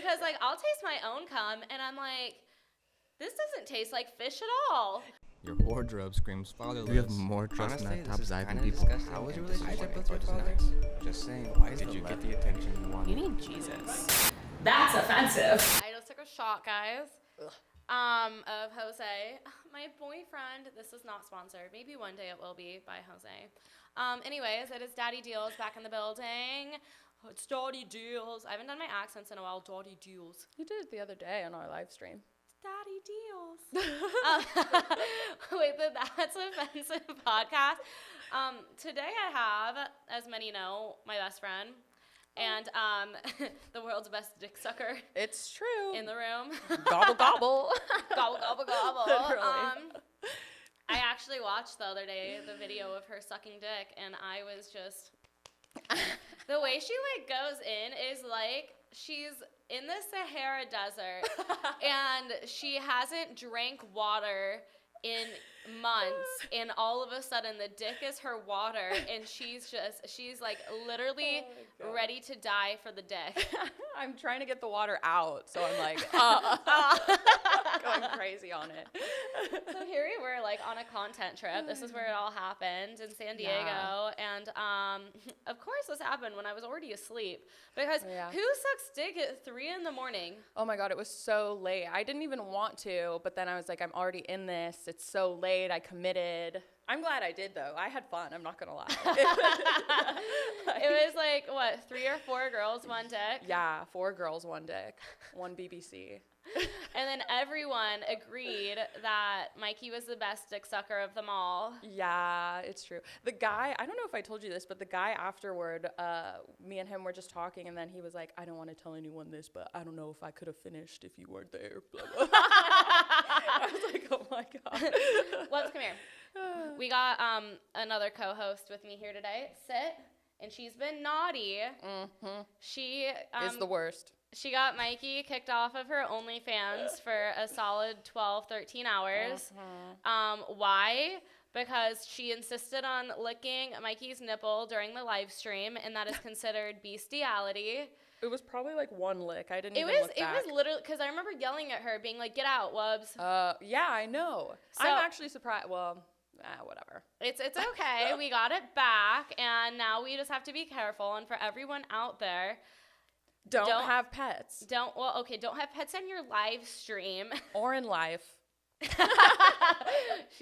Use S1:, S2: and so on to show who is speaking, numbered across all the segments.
S1: Because, like, I'll taste my own cum, and I'm like, this doesn't taste like fish at all.
S2: Your wardrobe screams fatherless.
S3: We have more trust in our top Zypin people.
S4: How was your relationship with your father? Just saying, why did you get the attention you wanted?
S5: You need Jesus. That's offensive.
S1: I just took a shot, guys, of Jose. My boyfriend, this is not sponsored. Maybe one day it will be by Jose. Anyways, it is Daddy Deals back in the building. It's Daddy Deals. I haven't done my accents in a while. Daddy Deals.
S5: You did it the other day on our live stream.
S1: Daddy Deals. Wait, that's offensive podcast. Today I have, as many know, my best friend and the world's best dick sucker.
S5: It's true.
S1: In the room.
S5: Gobble gobble.
S1: Gobble gobble gobble.
S5: Literally.
S1: I actually watched the other day the video of her sucking dick, and I was just the way she like goes in is like she's in the Sahara Desert and she hasn't drank water in months, and all of a sudden the dick is her water, and she's like literally ready to die for the dick.
S5: I'm trying to get the water out, so I'm like going crazy on it.
S1: So here we were, like, on a content trip. This is where it all happened in San Diego, and of course this happened when I was already asleep, because who sucks dick at 3 a.m?
S5: Oh my god, it was so late. I didn't even want to, but then I was like, I'm already in this. It's so late. I committed. I'm glad I did, though. I had fun. I'm not gonna lie.
S1: It was like, what, 3 or 4 girls, 1 dick?
S5: Yeah, 4 girls, 1 dick, 1 BBC.
S1: And then everyone agreed that Mikey was the best dick sucker of them all.
S5: Yeah, it's true. The guy, I don't know if I told you this, but the guy afterward, me and him were just talking, and then he was like, I don't want to tell anyone this, but I don't know if I could have finished if you weren't there. Blah, blah. I was like, oh my god.
S1: Let's come here. We got another co-host with me here today, Sit, and she's been naughty.
S5: Mm-hmm.
S1: She
S5: is the worst.
S1: She got Mikey kicked off of her OnlyFans for a solid 12, 13 hours.
S5: Mm-hmm.
S1: Why? Because she insisted on licking Mikey's nipple during the live stream, and that is considered bestiality.
S5: It was probably like 1 lick. I didn't even look back.
S1: It was literally, because I remember yelling at her, being like, get out, Wubs.
S5: Yeah, I know. So, I'm actually surprised. Well, whatever.
S1: It's okay. We got it back, and now we just have to be careful. And for everyone out there,
S5: don't have pets.
S1: Don't have pets on your live stream.
S5: Or in life.
S1: She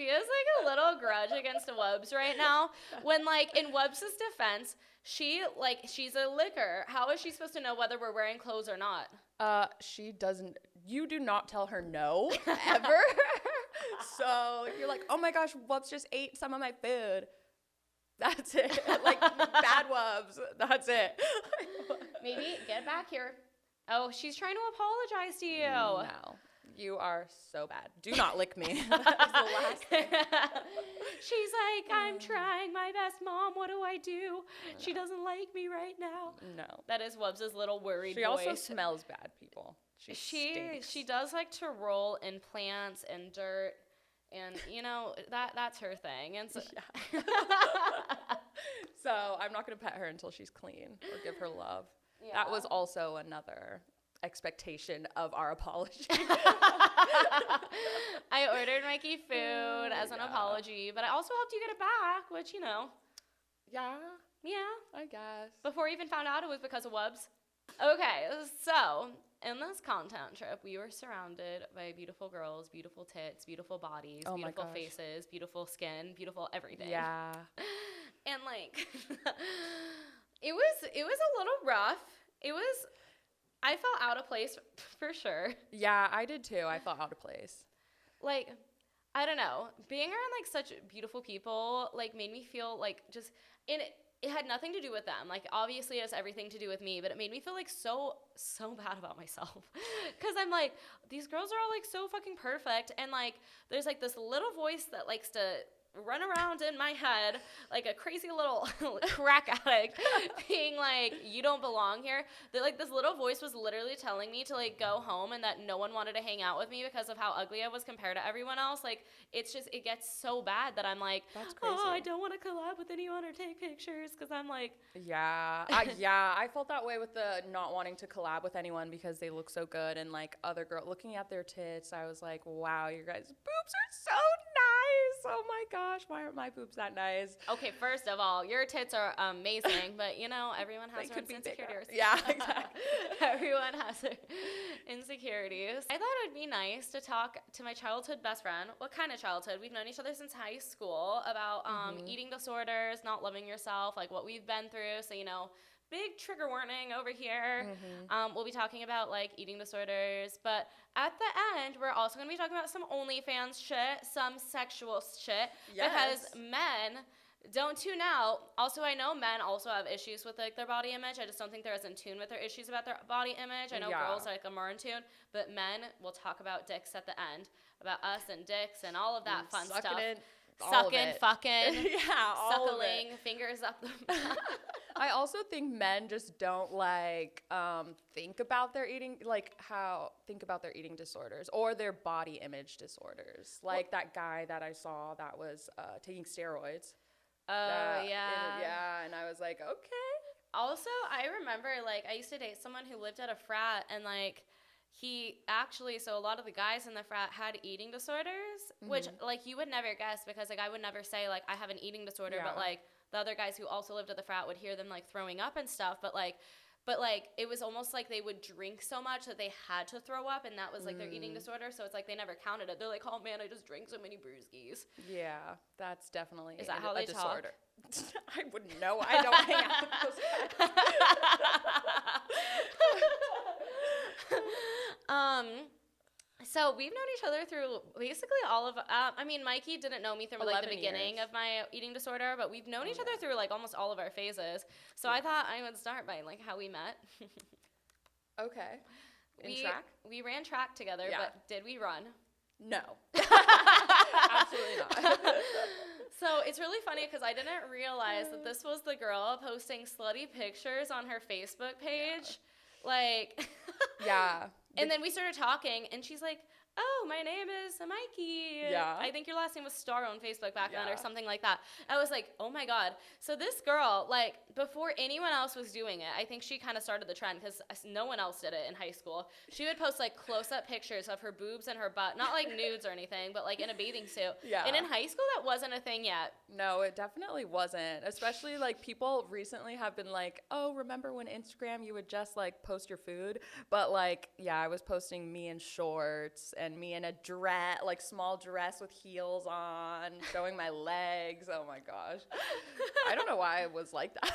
S1: has like a little grudge against Wubs right now. When, like, in Wubs' defense, she's a licker. How is she supposed to know whether we're wearing clothes or not?
S5: She doesn't. You do not tell her no, ever. So you're like, oh my gosh, Wubs just ate some of my food. That's it. Like, bad Wubs. That's it.
S1: Maybe get back here. Oh, she's trying to apologize to you.
S5: No. You are so bad. Do not lick me. That is the last thing.
S1: She's like, I'm trying my best, Mom. What do I do? She doesn't like me right now.
S5: No.
S1: That is Wubs' little worried voice.
S5: She also smells bad, people.
S1: She does like to roll in plants and dirt. And, you know, that's her thing. And so,
S5: so I'm not going to pet her until she's clean or give her love.
S1: Yeah.
S5: That was also another expectation of our apology.
S1: I ordered Mikey food as an apology, but I also helped you get it back, which, you know.
S5: Yeah,
S1: I
S5: guess.
S1: Before we even found out it was because of Wubs. Okay, so in this content trip, we were surrounded by beautiful girls, beautiful tits, beautiful bodies, beautiful faces, beautiful skin, beautiful everything.
S5: Yeah.
S1: And, like, it was a little rough. I felt out of place for sure.
S5: Yeah, I did too. I felt out of place.
S1: Like, I don't know. Being around, like, such beautiful people, like, made me feel, like, just, and it had nothing to do with them. Like, obviously it has everything to do with me, but it made me feel, like, so bad about myself. Because I'm like, these girls are all, like, so fucking perfect. And, like, there's, like, this little voice that likes to run around in my head like a crazy little crack addict, being like, you don't belong here. That like this little voice was literally telling me to like go home, and that no one wanted to hang out with me because of how ugly I was compared to everyone else. Like it's just, it gets so bad that I'm like,
S5: that's crazy.
S1: Oh, I don't want to collab with anyone or take pictures because I'm like,
S5: I felt that way with the not wanting to collab with anyone because they look so good, and like other girl looking at their tits, I was like, wow, your guys' boobs are so nice. Oh my gosh, why aren't my boobs that nice?
S1: okay, first of all, your tits are amazing, but you know, everyone has their insecurities.
S5: Yeah, exactly.
S1: Everyone has their insecurities. I thought it'd be nice to talk to my childhood best friend. What kind of childhood? We've known each other since high school, about eating disorders, not loving yourself, like what we've been through. So, you know, big trigger warning over here. We'll be talking about like eating disorders, but at the end, we're also going to be talking about some OnlyFans shit, some sexual shit, because men don't tune out. Also, I know men also have issues with like their body image. I just don't think they're as in tune with their issues about their body image. I know girls are like more in tune, but men will talk about dicks at the end, about us and dicks and all of that fun stuff. Sucking, fucking, suckling, fingers up the mouth.
S5: I also think men just don't like think about their eating, think about their eating disorders or their body image disorders. Like that guy that I saw that was taking steroids. And I was like, okay.
S1: Also, I remember like I used to date someone who lived at a frat, and like he actually, so a lot of the guys in the frat had eating disorders, which like you would never guess, because like I would never say like I have an eating disorder, but like the other guys who also lived at the frat would hear them like throwing up and stuff, but like it was almost like they would drink so much that they had to throw up, and that was like their eating disorder. So it's like they never counted it. They're like, oh man, I just drank so many brewskis.
S5: Yeah, that's definitely
S1: is that how they
S5: disorder. I wouldn't know. I don't hang out with those guys.
S1: So we've known each other through basically all of, I mean, Mikey didn't know me through like the beginning of my eating disorder, but we've known each other through like almost all of our phases. So I thought I would start by like how we met.
S5: Okay. Track?
S1: We ran track together, but did we run?
S5: No. Absolutely not.
S1: So it's really funny because I didn't realize that this was the girl posting slutty pictures on her Facebook page. Like, And then we started talking, and she's like, oh, my name is Mikey.
S5: Yeah.
S1: I think your last name was Star on Facebook back then or something like that. I was like, oh, my God. So this girl, like, before anyone else was doing it, I think she kind of started the trend because no one else did it in high school. She would post, like, close-up pictures of her boobs and her butt. Not, like, nudes or anything, but, like, in a bathing suit.
S5: Yeah.
S1: And in high school, that wasn't a thing yet.
S5: No, it definitely wasn't. Especially, like, people recently have been like, oh, remember when Instagram you would just, like, post your food? But, like, yeah, I was posting me in shorts and me in a dress, like small dress with heels on, showing my legs. Oh my gosh. I don't know why I was like that.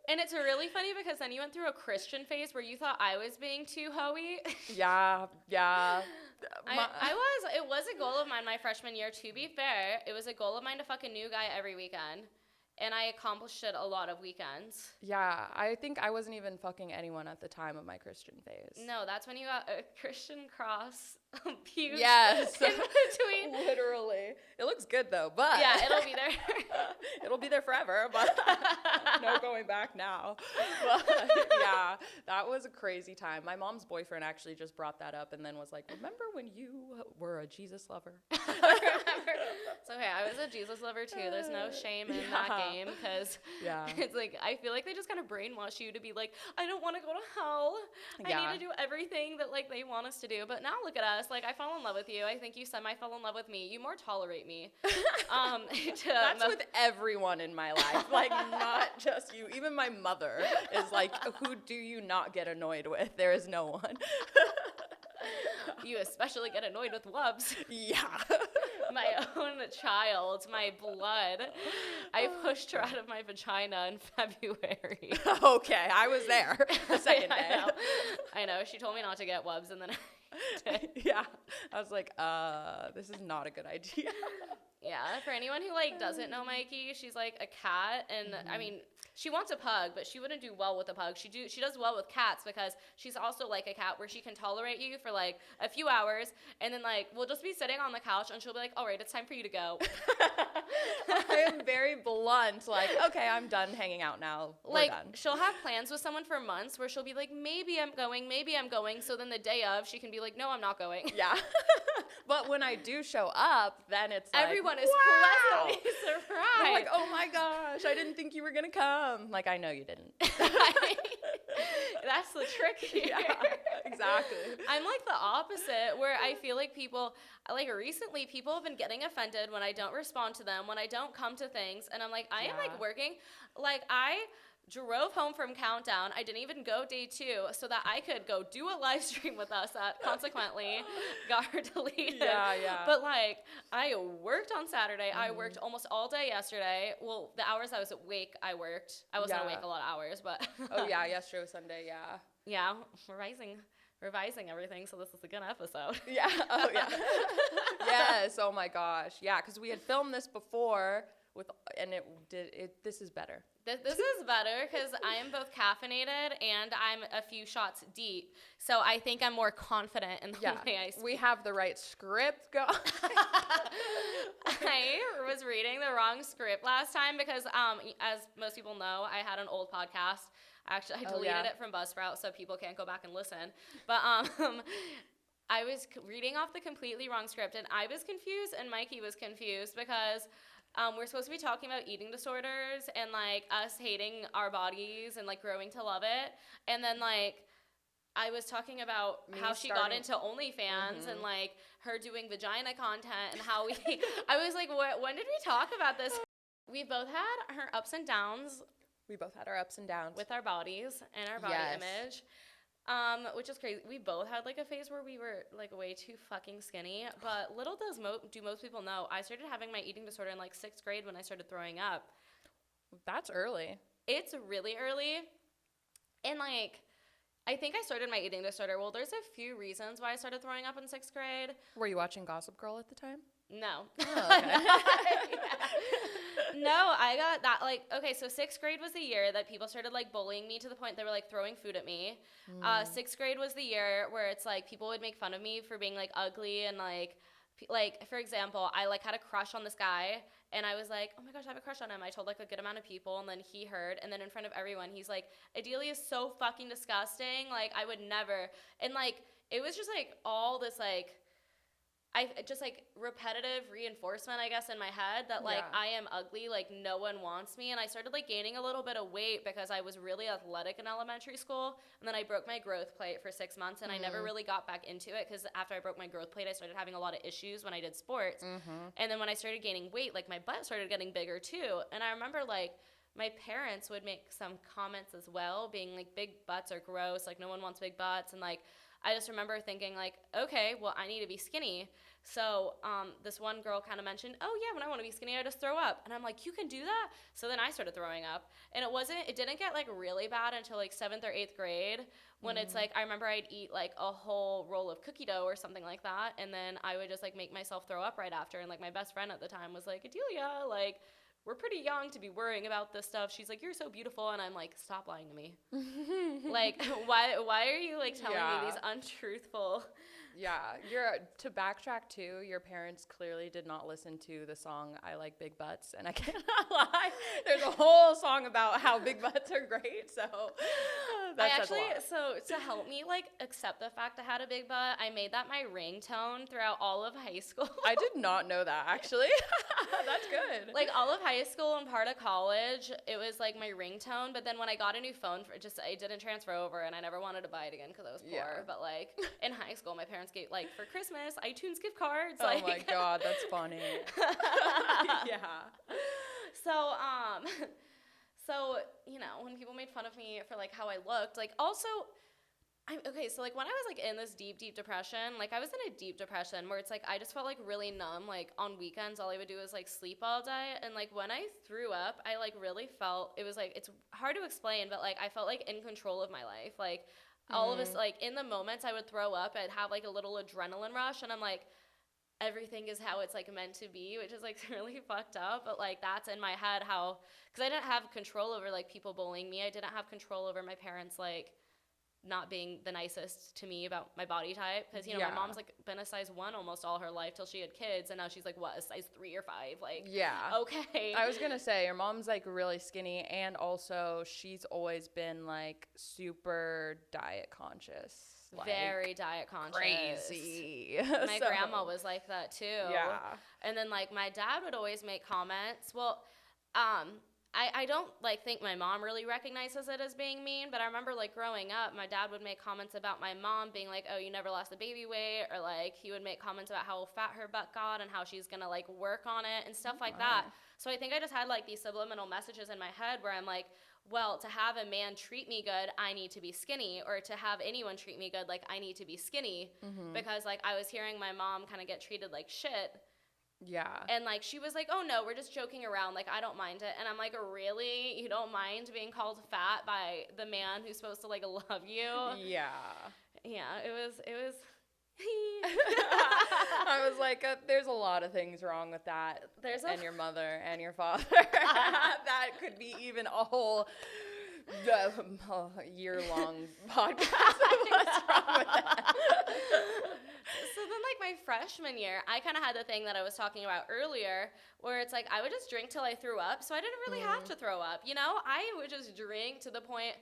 S1: And it's really funny because then you went through a Christian phase where you thought I was being too hoey.
S5: Yeah.
S1: It was a goal of mine my freshman year, to be fair. It was a goal of mine to fuck a new guy every weekend. And I accomplished it a lot of weekends.
S5: Yeah, I think I wasn't even fucking anyone at the time of my Christian phase.
S1: No, that's when you got a Christian cross pubes
S5: yes.
S1: in between.
S5: Literally. It looks good though, but.
S1: Yeah, it'll be there.
S5: It'll be there forever, but no going back now. But yeah, that was a crazy time. My mom's boyfriend actually just brought that up and then was like, remember when you were a Jesus lover?
S1: I remember. It's okay, I was a Jesus lover too. There's no shame in that game because it's like, I feel like they just kind of brainwash you to be like, I don't want to go to hell. I need to do everything that like they want us to do. But now look at us. Like I fell in love with you. I think you semi fell in love with me. You more tolerate me.
S5: That's with everyone in my life. Like not just you. Even my mother is like, who do you not get annoyed with? There is no one.
S1: You especially get annoyed with wubs.
S5: Yeah.
S1: My own child, my blood. I pushed her out of my vagina in February.
S5: Okay, I was there the second day.
S1: I know. She told me not to get wubs, and then
S5: Yeah. I was like, this is not a good idea.
S1: Yeah, for anyone who like doesn't know Mikey, she's like a cat, and I mean, she wants a pug, but she wouldn't do well with a pug. She does well with cats because she's also like a cat where she can tolerate you for like a few hours, and then like we'll just be sitting on the couch, and she'll be like, "All right, it's time for you to go."
S5: I am very blunt. Like, okay, I'm done hanging out now.
S1: Like,
S5: We're done.
S1: she'll have plans with someone for months where she'll be like, maybe I'm going. So then the day of, she can be like, no, I'm not going.
S5: Yeah. But when I do show up, then it's like,
S1: Everyone is
S5: wow!
S1: pleasantly surprised.
S5: I'm like, oh my gosh, I didn't think you were going to come. Like, I know you didn't.
S1: That's the trick here.
S5: Yeah, exactly.
S1: I'm like the opposite, where I feel like people, like recently, people have been getting offended when I don't respond to them, when I don't come to things, and I'm like, I am like working, like I drove home from Countdown. I didn't even go day 2 so that I could go do a live stream with us that consequently got her deleted.
S5: Yeah.
S1: But like, I worked on Saturday. I worked almost all day yesterday. Well, the hours I was awake, I worked. I wasn't awake a lot of hours, but.
S5: Oh yeah, yesterday was Sunday, yeah.
S1: Yeah, revising everything, so this is a good episode.
S5: Yeah, oh yeah. Yes, oh my gosh. Yeah, because we had filmed this before, this is better.
S1: This is better because I am both caffeinated and I'm a few shots deep. So I think I'm more confident in the way I speak.
S5: We have the right script going.
S1: I was reading the wrong script last time because, as most people know, I had an old podcast. Actually, I deleted it from Buzzsprout so people can't go back and listen. But I was reading off the completely wrong script, and I was confused, and Mikey was confused because we're supposed to be talking about eating disorders and like us hating our bodies and like growing to love it. And then like I was talking about how she got into OnlyFans and like her doing vagina content and how I was like, when did we talk about this? We both had her ups and downs.
S5: We both had our ups and downs.
S1: With our bodies and our body image. Which is crazy. We both had like a phase where we were like way too fucking skinny, but little do most people know, I started having my eating disorder in like 6th grade when I started throwing up.
S5: That's early.
S1: It's really early. And like, I think I started my eating disorder. Well, there's a few reasons why I started throwing up in 6th grade.
S5: Were you watching Gossip Girl at the time?
S1: No.
S5: Oh, okay.
S1: No, I got that, like, okay, so 6th grade was the year that people started, like, bullying me to the point they were, like, throwing food at me. 6th grade was the year where it's, like, people would make fun of me for being, like, ugly and, like, for example, I, like, had a crush on this guy, and I was like, oh, my gosh, I have a crush on him. I told, like, a good amount of people, and then he heard, and then in front of everyone, he's like, Adelia is so fucking disgusting. Like, I would never. And, like, it was just, like, all this, like, just like repetitive reinforcement, I guess, in my head that like I am ugly, like no one wants me. And I started like gaining a little bit of weight because I was really athletic in elementary school. And then I broke my growth plate for 6 months and I never really got back into it because after I broke my growth plate, I started having a lot of issues when I did sports. And then when I started gaining weight, like my butt started getting bigger too. And I remember like my parents would make some comments as well, being like big butts are gross, like no one wants big butts. And like I just remember thinking like, okay, well, I need to be skinny. So this one girl kind of mentioned, oh yeah, when I want to be skinny, I just throw up. And I'm like, you can do that? So then I started throwing up. And it didn't get like really bad until like 7th or 8th grade when it's like, I remember I'd eat like a whole roll of cookie dough or something like that. And then I would just like make myself throw up right after. And like my best friend at the time was like, Adelia, like, we're pretty young to be worrying about this stuff. She's like, you're so beautiful. And I'm like, stop lying to me. Like, why are you like telling me these untruthful?
S5: Yeah, to backtrack too, your parents clearly did not listen to the song I Like Big Butts, and I cannot lie. There's a whole song about how big butts are great, so
S1: so to help me like accept the fact I had a big butt, I made that my ringtone throughout all of high school.
S5: I did not know that, actually. That's good.
S1: Like all of high school and part of college, it was like my ringtone, but then when I got a new phone, it didn't transfer over, and I never wanted to buy it again because I was poor.
S5: Yeah.
S1: But like in high school, my parents gave like for Christmas iTunes gift cards.
S5: Oh
S1: like.
S5: my god, that's funny. Yeah.
S1: So you know, when people made fun of me for like how I looked, like also. So like when I was like in this deep depression, like I was in a deep depression where it's like I just felt like really numb. Like on weekends, all I would do was like sleep all day. And like when I threw up, I like really felt, it was like, it's hard to explain, but like I felt like in control of my life. Like all of us, like, in the moments I would throw up, I'd have, like, a little adrenaline rush, and I'm like, everything is how it's, like, meant to be, which is, like, really fucked up, but, like, that's in my head how, because I didn't have control over, like, people bullying me. I didn't have control over my parents, like, not being the nicest to me about my body type, because, you know, my mom's, like, been a size 1 almost all her life till she had kids, and now she's, like, what, a size 3 or 5, like, okay.
S5: I was gonna say, your mom's, like, really skinny, and also she's always been, like, super diet conscious. Like,
S1: very diet conscious.
S5: Crazy.
S1: My grandma was like that too.
S5: Yeah.
S1: And then, like, my dad would always make comments. Well, I don't, like, think my mom really recognizes it as being mean, but I remember, like, growing up, my dad would make comments about my mom being like, oh, you never lost the baby weight, or, like, he would make comments about how fat her butt got and how she's gonna, like, work on it and stuff like that. So I think I just had, like, these subliminal messages in my head where I'm like, well, to have a man treat me good, I need to be skinny, or to have anyone treat me good, like, I need to be skinny, because, like, I was hearing my mom kind of get treated like shit.
S5: Yeah.
S1: And, like, she was like, oh, no, we're just joking around. Like, I don't mind it. And I'm like, really? You don't mind being called fat by the man who's supposed to, like, love you?
S5: Yeah.
S1: Yeah, it was.
S5: I was like, there's a lot of things wrong with that. And your mother and your father. That could be even a whole year-long podcast of what's wrong with that.
S1: So then, like, my freshman year, I kind of had the thing that I was talking about earlier, where it's like I would just drink till I threw up, so I didn't really have to throw up, you know? I would just drink to the point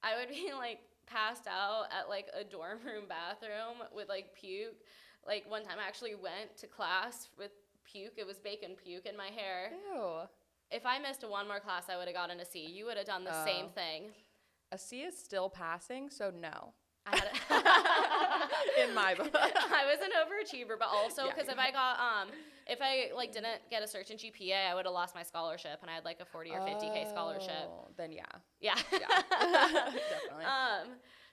S1: I would be, like, passed out at, like, a dorm room bathroom with, like, puke. Like, one time I actually went to class with puke. It was bacon puke in my hair.
S5: Ew.
S1: If I missed one more class, I would have gotten a C. You would have done the same thing.
S5: A C is still passing, so no.
S1: I had
S5: in my book.
S1: I was an overachiever, but also because if I like didn't get a certain GPA, I would have lost my scholarship, and I had like a 40 or 50K scholarship.
S5: Then yeah. Definitely.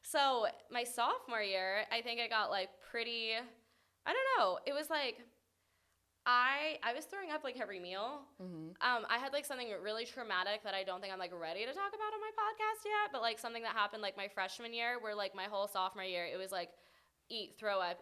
S1: So my sophomore year, I think I got like pretty, I don't know. It was like I was throwing up like every meal. I had like something really traumatic that I don't think I'm like ready to talk about on my podcast yet, but like something that happened like my freshman year, where like my whole sophomore year, it was like eat, throw up.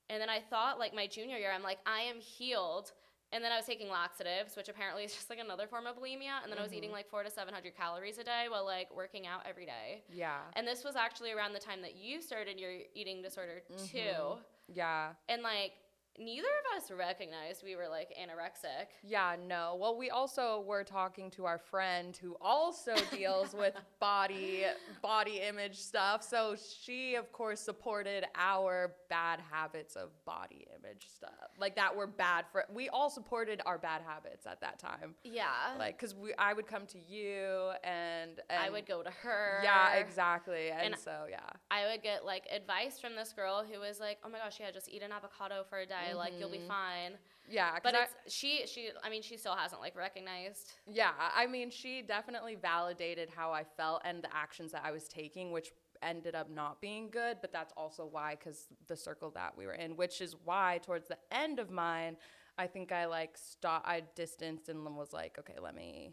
S1: And then I thought like my junior year, I'm like, I am healed. And then I was taking laxatives, which apparently is just like another form of bulimia. And then I was eating like 400 to 700 calories a day while like working out every day.
S5: Yeah.
S1: And this was actually around the time that you started your eating disorder too.
S5: Yeah.
S1: And like neither of us recognized we were like anorexic.
S5: Yeah, no. Well, we also were talking to our friend who also deals with body image stuff. So she, of course, supported our bad habits of body image stuff. Like that were bad for, we all supported our bad habits at that time.
S1: Yeah.
S5: Like, cause I would come to you and
S1: I would go to her.
S5: Yeah, exactly. And so, yeah.
S1: I would get like advice from this girl who was like, oh my gosh, yeah, just eat an avocado for a day. Like you'll be fine.
S5: Yeah.
S1: But she still hasn't like recognized.
S5: Yeah. I mean, she definitely validated how I felt and the actions that I was taking, which ended up not being good. But that's also why, because the circle that we were in, which is why towards the end of mine, I think I like stopped, I distanced and was like, okay, let me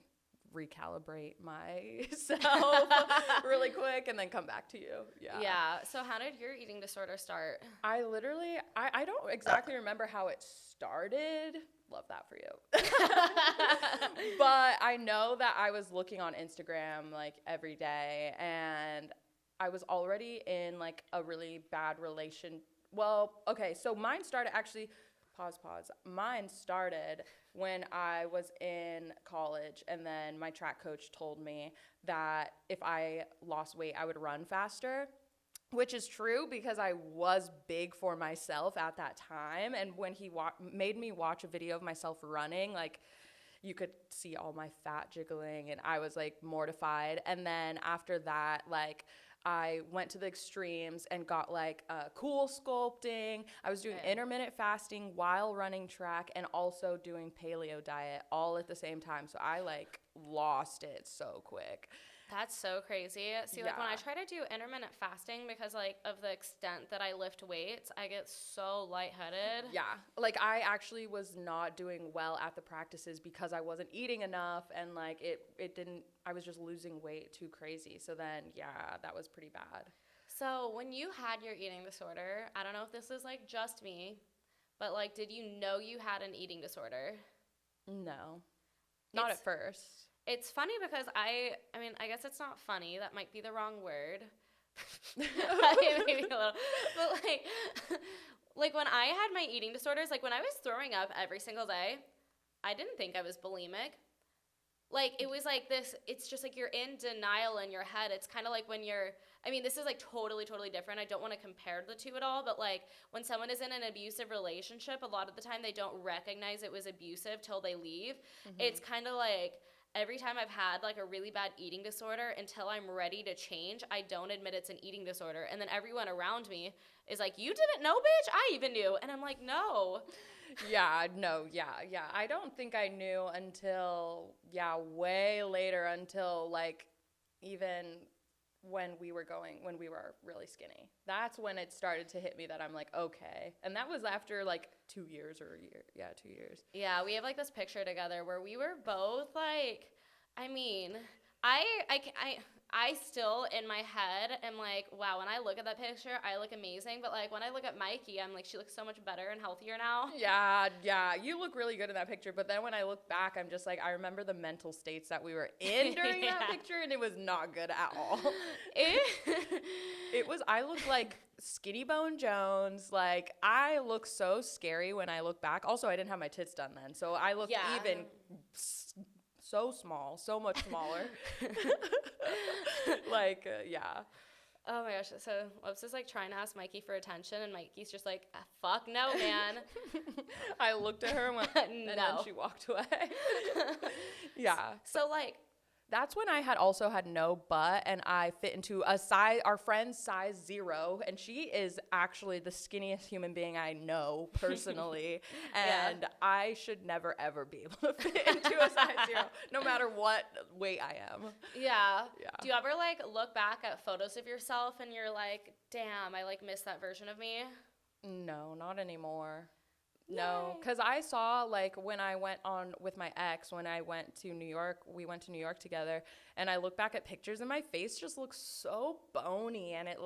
S5: recalibrate myself really quick and then come back to you. Yeah.
S1: So how did your eating disorder start?
S5: I literally, I don't exactly remember how it started. Love that for you. But I know that I was looking on Instagram like every day, and I was already in like a really bad relation. Well, okay, so mine started actually, pause. Mine started when I was in college, and then my track coach told me that if I lost weight, I would run faster, which is true because I was big for myself at that time. And when he made me watch a video of myself running, like you could see all my fat jiggling, and I was like mortified. And then after that, like I went to the extremes and got like cool sculpting. I was doing intermittent fasting while running track and also doing paleo diet all at the same time. So I like lost it so quick.
S1: That's so crazy. See, like when I
S5: Yeah.
S1: try to do intermittent fasting because like of the extent that I lift weights, I get so lightheaded.
S5: Yeah. Like I actually was not doing well at the practices because I wasn't eating enough and like it didn't I was just losing weight too crazy. So then yeah, that was pretty bad.
S1: So when you had your eating disorder, I don't know if this is like just me, but like did you know you had an eating disorder?
S5: No. Not
S1: It's-
S5: at first.
S1: It's funny because I mean, I guess it's not funny. That might be the wrong word. Maybe a little. But like when I had my eating disorders, like when I was throwing up every single day, I didn't think I was bulimic. Like it was like this, it's just like you're in denial in your head. It's kind of like when you're, I mean, this is like totally different. I don't want to compare the two at all, but like when someone is in an abusive relationship, a lot of the time they don't recognize it was abusive till they leave. It's kind of like, every time I've had like a really bad eating disorder, until I'm ready to change, I don't admit it's an eating disorder. And then everyone around me is like, you didn't know, bitch? I even knew. And I'm like, no.
S5: Yeah, no, yeah. I don't think I knew until, way later, until like even when we were really skinny. That's when it started to hit me that I'm like, okay. And that was after like 2 years or a year. Yeah, 2 years.
S1: Yeah, we have like this picture together where we were both like, I mean, I still in my head am like, wow, when I look at that picture, I look amazing. But like when I look at Mikey, I'm like, she looks so much better and healthier now.
S5: Yeah, you look really good in that picture. But then when I look back, I'm just like, I remember the mental states that we were in during that picture, and it was not good at all. I look like Skinny Bone Jones. Like, I look so scary when I look back. Also, I didn't have my tits done then, so I look even so small, so much smaller. Yeah.
S1: Oh my gosh. So Lopes is like trying to ask Mikey for attention, and Mikey's just like, fuck no, man.
S5: I looked at her and went, and
S1: No.
S5: then she walked away. Yeah.
S1: So like,
S5: That's when I had also had no butt, and I fit into our friend's size 0, and she is actually the skinniest human being I know personally, and I should never ever be able to fit into a size 0, no matter what weight I am.
S1: yeah.
S5: Yeah.
S1: Do you ever like look back at photos of yourself and you're like, damn, I like miss that version of me?
S5: No, not anymore. No, because I saw, like, when I went on with my ex, when I went to New York, we went to New York together, and I look back at pictures, and my face just looks so bony, and it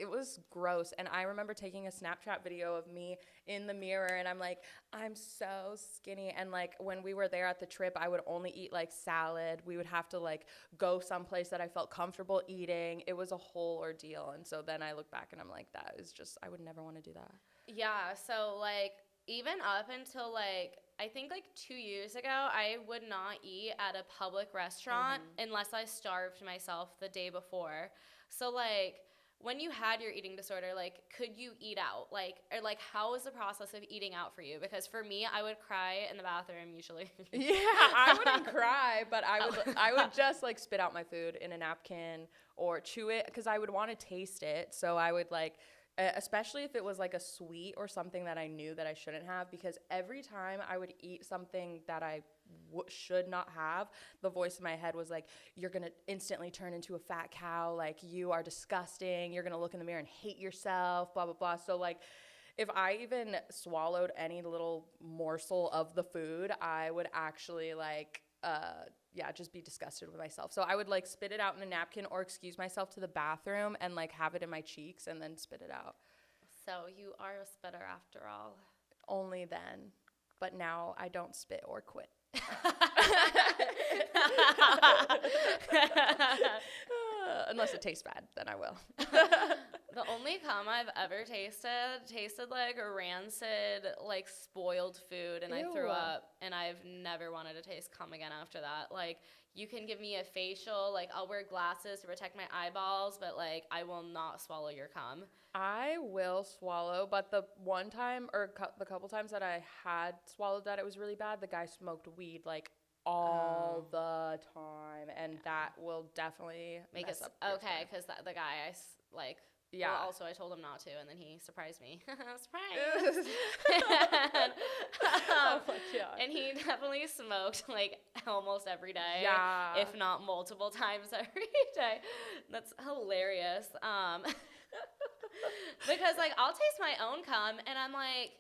S5: was gross. And I remember taking a Snapchat video of me in the mirror, and I'm like, I'm so skinny. And, like, when we were there at the trip, I would only eat, like, salad. We would have to, like, go someplace that I felt comfortable eating. It was a whole ordeal. And so then I look back, and I'm like, that is just, I would never want to do that.
S1: Yeah. So like, even up until like, I think like 2 years ago, I would not eat at a public restaurant unless I starved myself the day before. So like, when you had your eating disorder, like, could you eat out? Like, or like, how was the process of eating out for you? Because for me, I would cry in the bathroom usually.
S5: Yeah, I wouldn't cry, but I would just like spit out my food in a napkin or chew it because I would want to taste it. So I would like, especially if it was like a sweet or something that I knew that I shouldn't have, because every time I would eat something that I should not have, the voice in my head was like, you're going to instantly turn into a fat cow. Like, you are disgusting. You're going to look in the mirror and hate yourself, blah, blah, blah. So like, if I even swallowed any little morsel of the food, I would actually like, just be disgusted with myself. So I would like spit it out in a napkin or excuse myself to the bathroom and like have it in my cheeks and then spit it out.
S1: So you are a spitter after all.
S5: Only then. But now I don't spit or quit. Unless it tastes bad, then I will.
S1: The only cum I've ever tasted like a rancid, like spoiled food, and I threw
S5: Ew.
S1: up, and I've never wanted to taste cum again after that. Like, you can give me a facial, like, I'll wear glasses to protect my eyeballs, but like, I will not swallow your cum.
S5: I will swallow, but the one time or the couple times that I had swallowed that it was really bad, the guy smoked weed like all the time, and that will definitely
S1: Make
S5: mess
S1: us
S5: up your
S1: okay,
S5: stomach.
S1: because the guy like
S5: Yeah.
S1: Well, also, I told him not to, and then he surprised me. Surprise! and,
S5: Oh my God.
S1: and he definitely smoked, like, almost every day.
S5: Yeah.
S1: If not multiple times every day. That's hilarious. Because, like, I'll taste my own cum, and I'm like,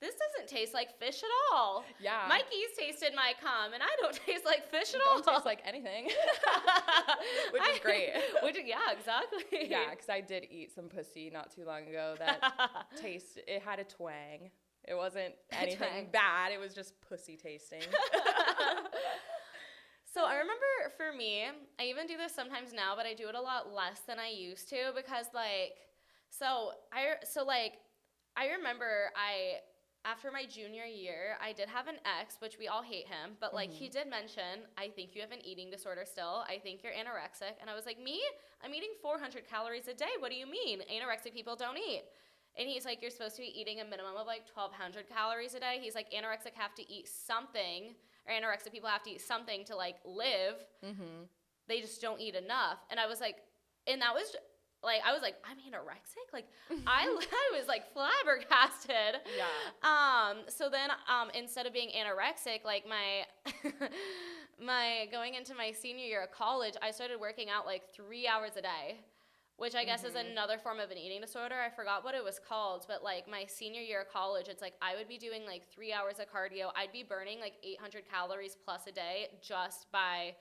S1: this doesn't taste like fish at all.
S5: Yeah.
S1: Mikey's tasted my cum, and I don't taste like fish at
S5: Don't
S1: all.
S5: taste like anything. Which is great.
S1: Yeah, exactly.
S5: Yeah, because I did eat some pussy not too long ago that it had a twang. It wasn't anything bad. It was just pussy tasting.
S1: So I remember for me, I even do this sometimes now, but I do it a lot less than I used to because I remember after my junior year, I did have an ex, which we all hate him, but like he did mention, I think you have an eating disorder still. I think you're anorexic. And I was like, me? I'm eating 400 calories a day. What do you mean? Anorexic people don't eat. And he's like, you're supposed to be eating a minimum of like 1,200 calories a day. He's like, anorexic have to eat something, or anorexic people have to eat something to like live. Mm-hmm. They just don't eat enough. And I was like, and that was like, I was like, I'm anorexic? Like, I was like flabbergasted.
S5: Yeah.
S1: So then, instead of being anorexic, like my going into my senior year of college, I started working out like 3 hours a day, which I guess is another form of an eating disorder. I forgot what it was called, but like my senior year of college, it's like I would be doing like 3 hours of cardio. I'd be burning like 800 calories plus a day just by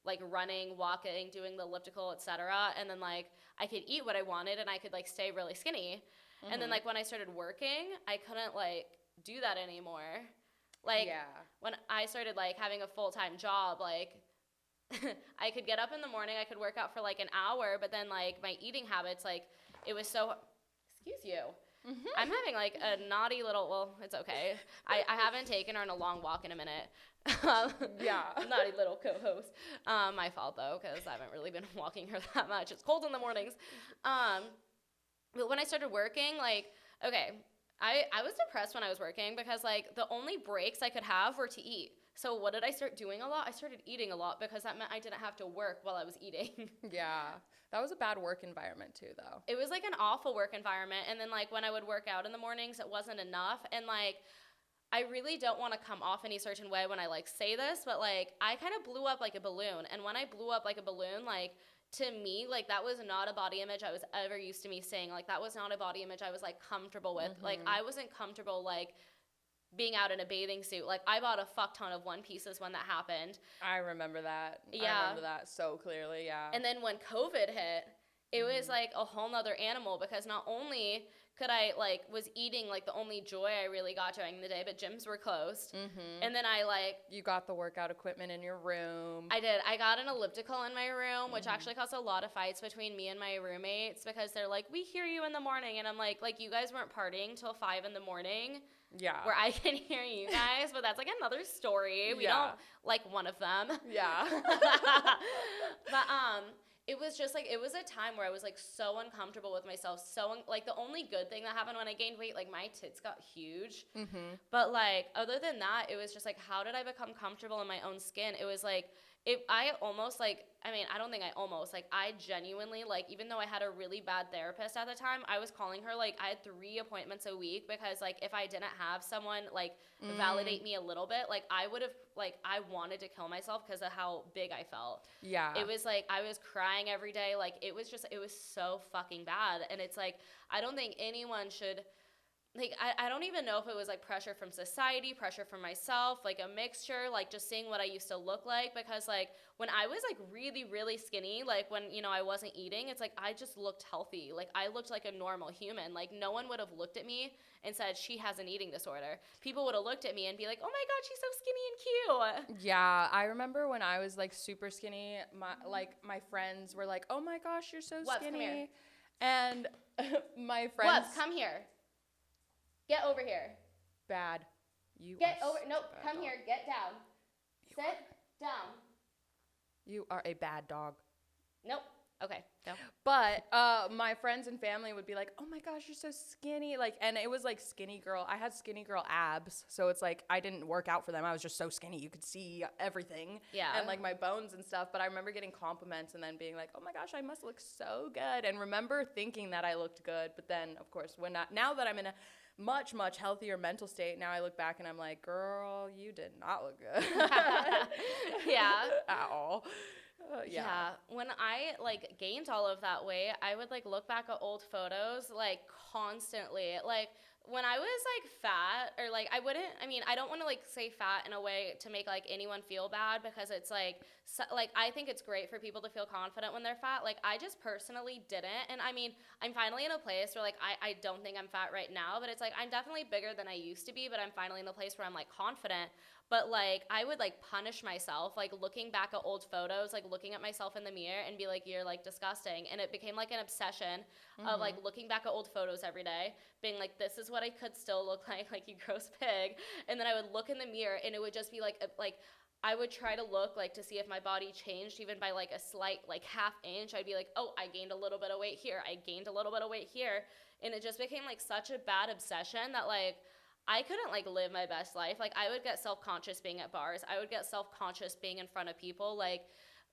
S1: like running, walking, doing the elliptical, etc. And then like I could eat what I wanted and I could like stay really skinny. And then like when I started working, I couldn't like do that anymore. Like when I started like having a full-time job, like I could get up in the morning, I could work out for like an hour, but then like my eating habits, like it was so, excuse you. I'm having like a naughty little, well, it's okay. I haven't taken her on a long walk in a minute. Naughty little co-host. My fault though, because I haven't really been walking her that much. It's cold in the mornings. But when I started working, like, okay, I was depressed when I was working because like the only breaks I could have were to eat. So what did I start doing a lot? I started eating a lot because that meant I didn't have to work while I was eating.
S5: Yeah. That was a bad work environment too, though.
S1: It was like an awful work environment. And then like when I would work out in the mornings, it wasn't enough. And like I really don't want to come off any certain way when I like say this, but like I kind of blew up like a balloon. And when I blew up like a balloon, like to me, like that was not a body image I was ever used to me seeing. Like that was not a body image I was like comfortable with. Like I wasn't comfortable like being out in a bathing suit. Like I bought a fuck ton of one pieces when that happened.
S5: I remember that.
S1: Yeah.
S5: I remember that so clearly, yeah.
S1: And then when COVID hit, it was like a whole nother animal because not only could I like was eating like the only joy I really got during the day, but gyms were closed. And then I like
S5: you got the workout equipment in your room.
S1: I did. I got an elliptical in my room, which actually caused a lot of fights between me and my roommates because they're like, we hear you in the morning, and I'm like you guys weren't partying till 5 a.m.
S5: Yeah.
S1: Where I can hear you guys, but that's like another story. We don't like one of them.
S5: Yeah.
S1: But it was just like, it was a time where I was like so uncomfortable with myself. Like the only good thing that happened when I gained weight, like my tits got huge. But like, other than that, it was just like, how did I become comfortable in my own skin? It was like, I genuinely, like, even though I had a really bad therapist at the time, I was calling her, like, I had 3 appointments a week because, like, if I didn't have someone, like, validate me a little bit, like, I would have, like, I wanted to kill myself because of how big I felt.
S5: Yeah.
S1: It was, like, I was crying every day. Like, it was so fucking bad. And it's, like, I don't think anyone should... Like, I don't even know if it was, like, pressure from society, pressure from myself, like, a mixture, like, just seeing what I used to look like. Because, like, when I was, like, really, really skinny, like, when, you know, I wasn't eating, it's, like, I just looked healthy. Like, I looked like a normal human. Like, no one would have looked at me and said, she has an eating disorder. People would have looked at me and be like, oh, my God, she's so skinny and cute.
S5: Yeah, I remember when I was, like, super skinny, my friends were like, oh, my gosh, you're so
S1: Wubs,
S5: skinny.
S1: come here.
S5: And my friends...
S1: Wubs, come here. Get over here.
S5: Bad. You
S1: Get
S5: are
S1: over. Nope.
S5: bad
S1: Come
S5: dog.
S1: here. Get down. Sit down.
S5: You are a bad dog.
S1: Nope. Okay, go.
S5: But my friends and family would be like, oh my gosh, you're so skinny. Like, and it was like skinny girl. I had skinny girl abs. So it's like I didn't work out for them. I was just so skinny. You could see everything.
S1: Yeah.
S5: And like my bones and stuff. But I remember getting compliments and then being like, oh my gosh, I must look so good. And remember thinking that I looked good. But then, of course, now that I'm in a much, much healthier mental state, now I look back and I'm like, girl, you did not look good.
S1: Yeah.
S5: At all.
S1: Yeah. When I like gained all of that weight, I would like look back at old photos like constantly. Like when I was like fat or like I don't want to like say fat in a way to make like anyone feel bad because it's like I think it's great for people to feel confident when they're fat. Like I just personally didn't. And I mean, I'm finally in a place where like I don't think I'm fat right now, but it's like I'm definitely bigger than I used to be, but I'm finally in a place where I'm like confident. But like I would like punish myself, like looking back at old photos, like looking at myself in the mirror and be like, you're like disgusting. And it became like an obsession of like looking back at old photos every day, being like, this is what I could still look like you gross pig. And then I would look in the mirror and it would just be like I would try to look like to see if my body changed even by like a slight like half inch. I'd be like, oh, I gained a little bit of weight here. I gained a little bit of weight here. And it just became like such a bad obsession that like I couldn't like live my best life. Like I would get self-conscious being at bars. I would get self-conscious being in front of people. Like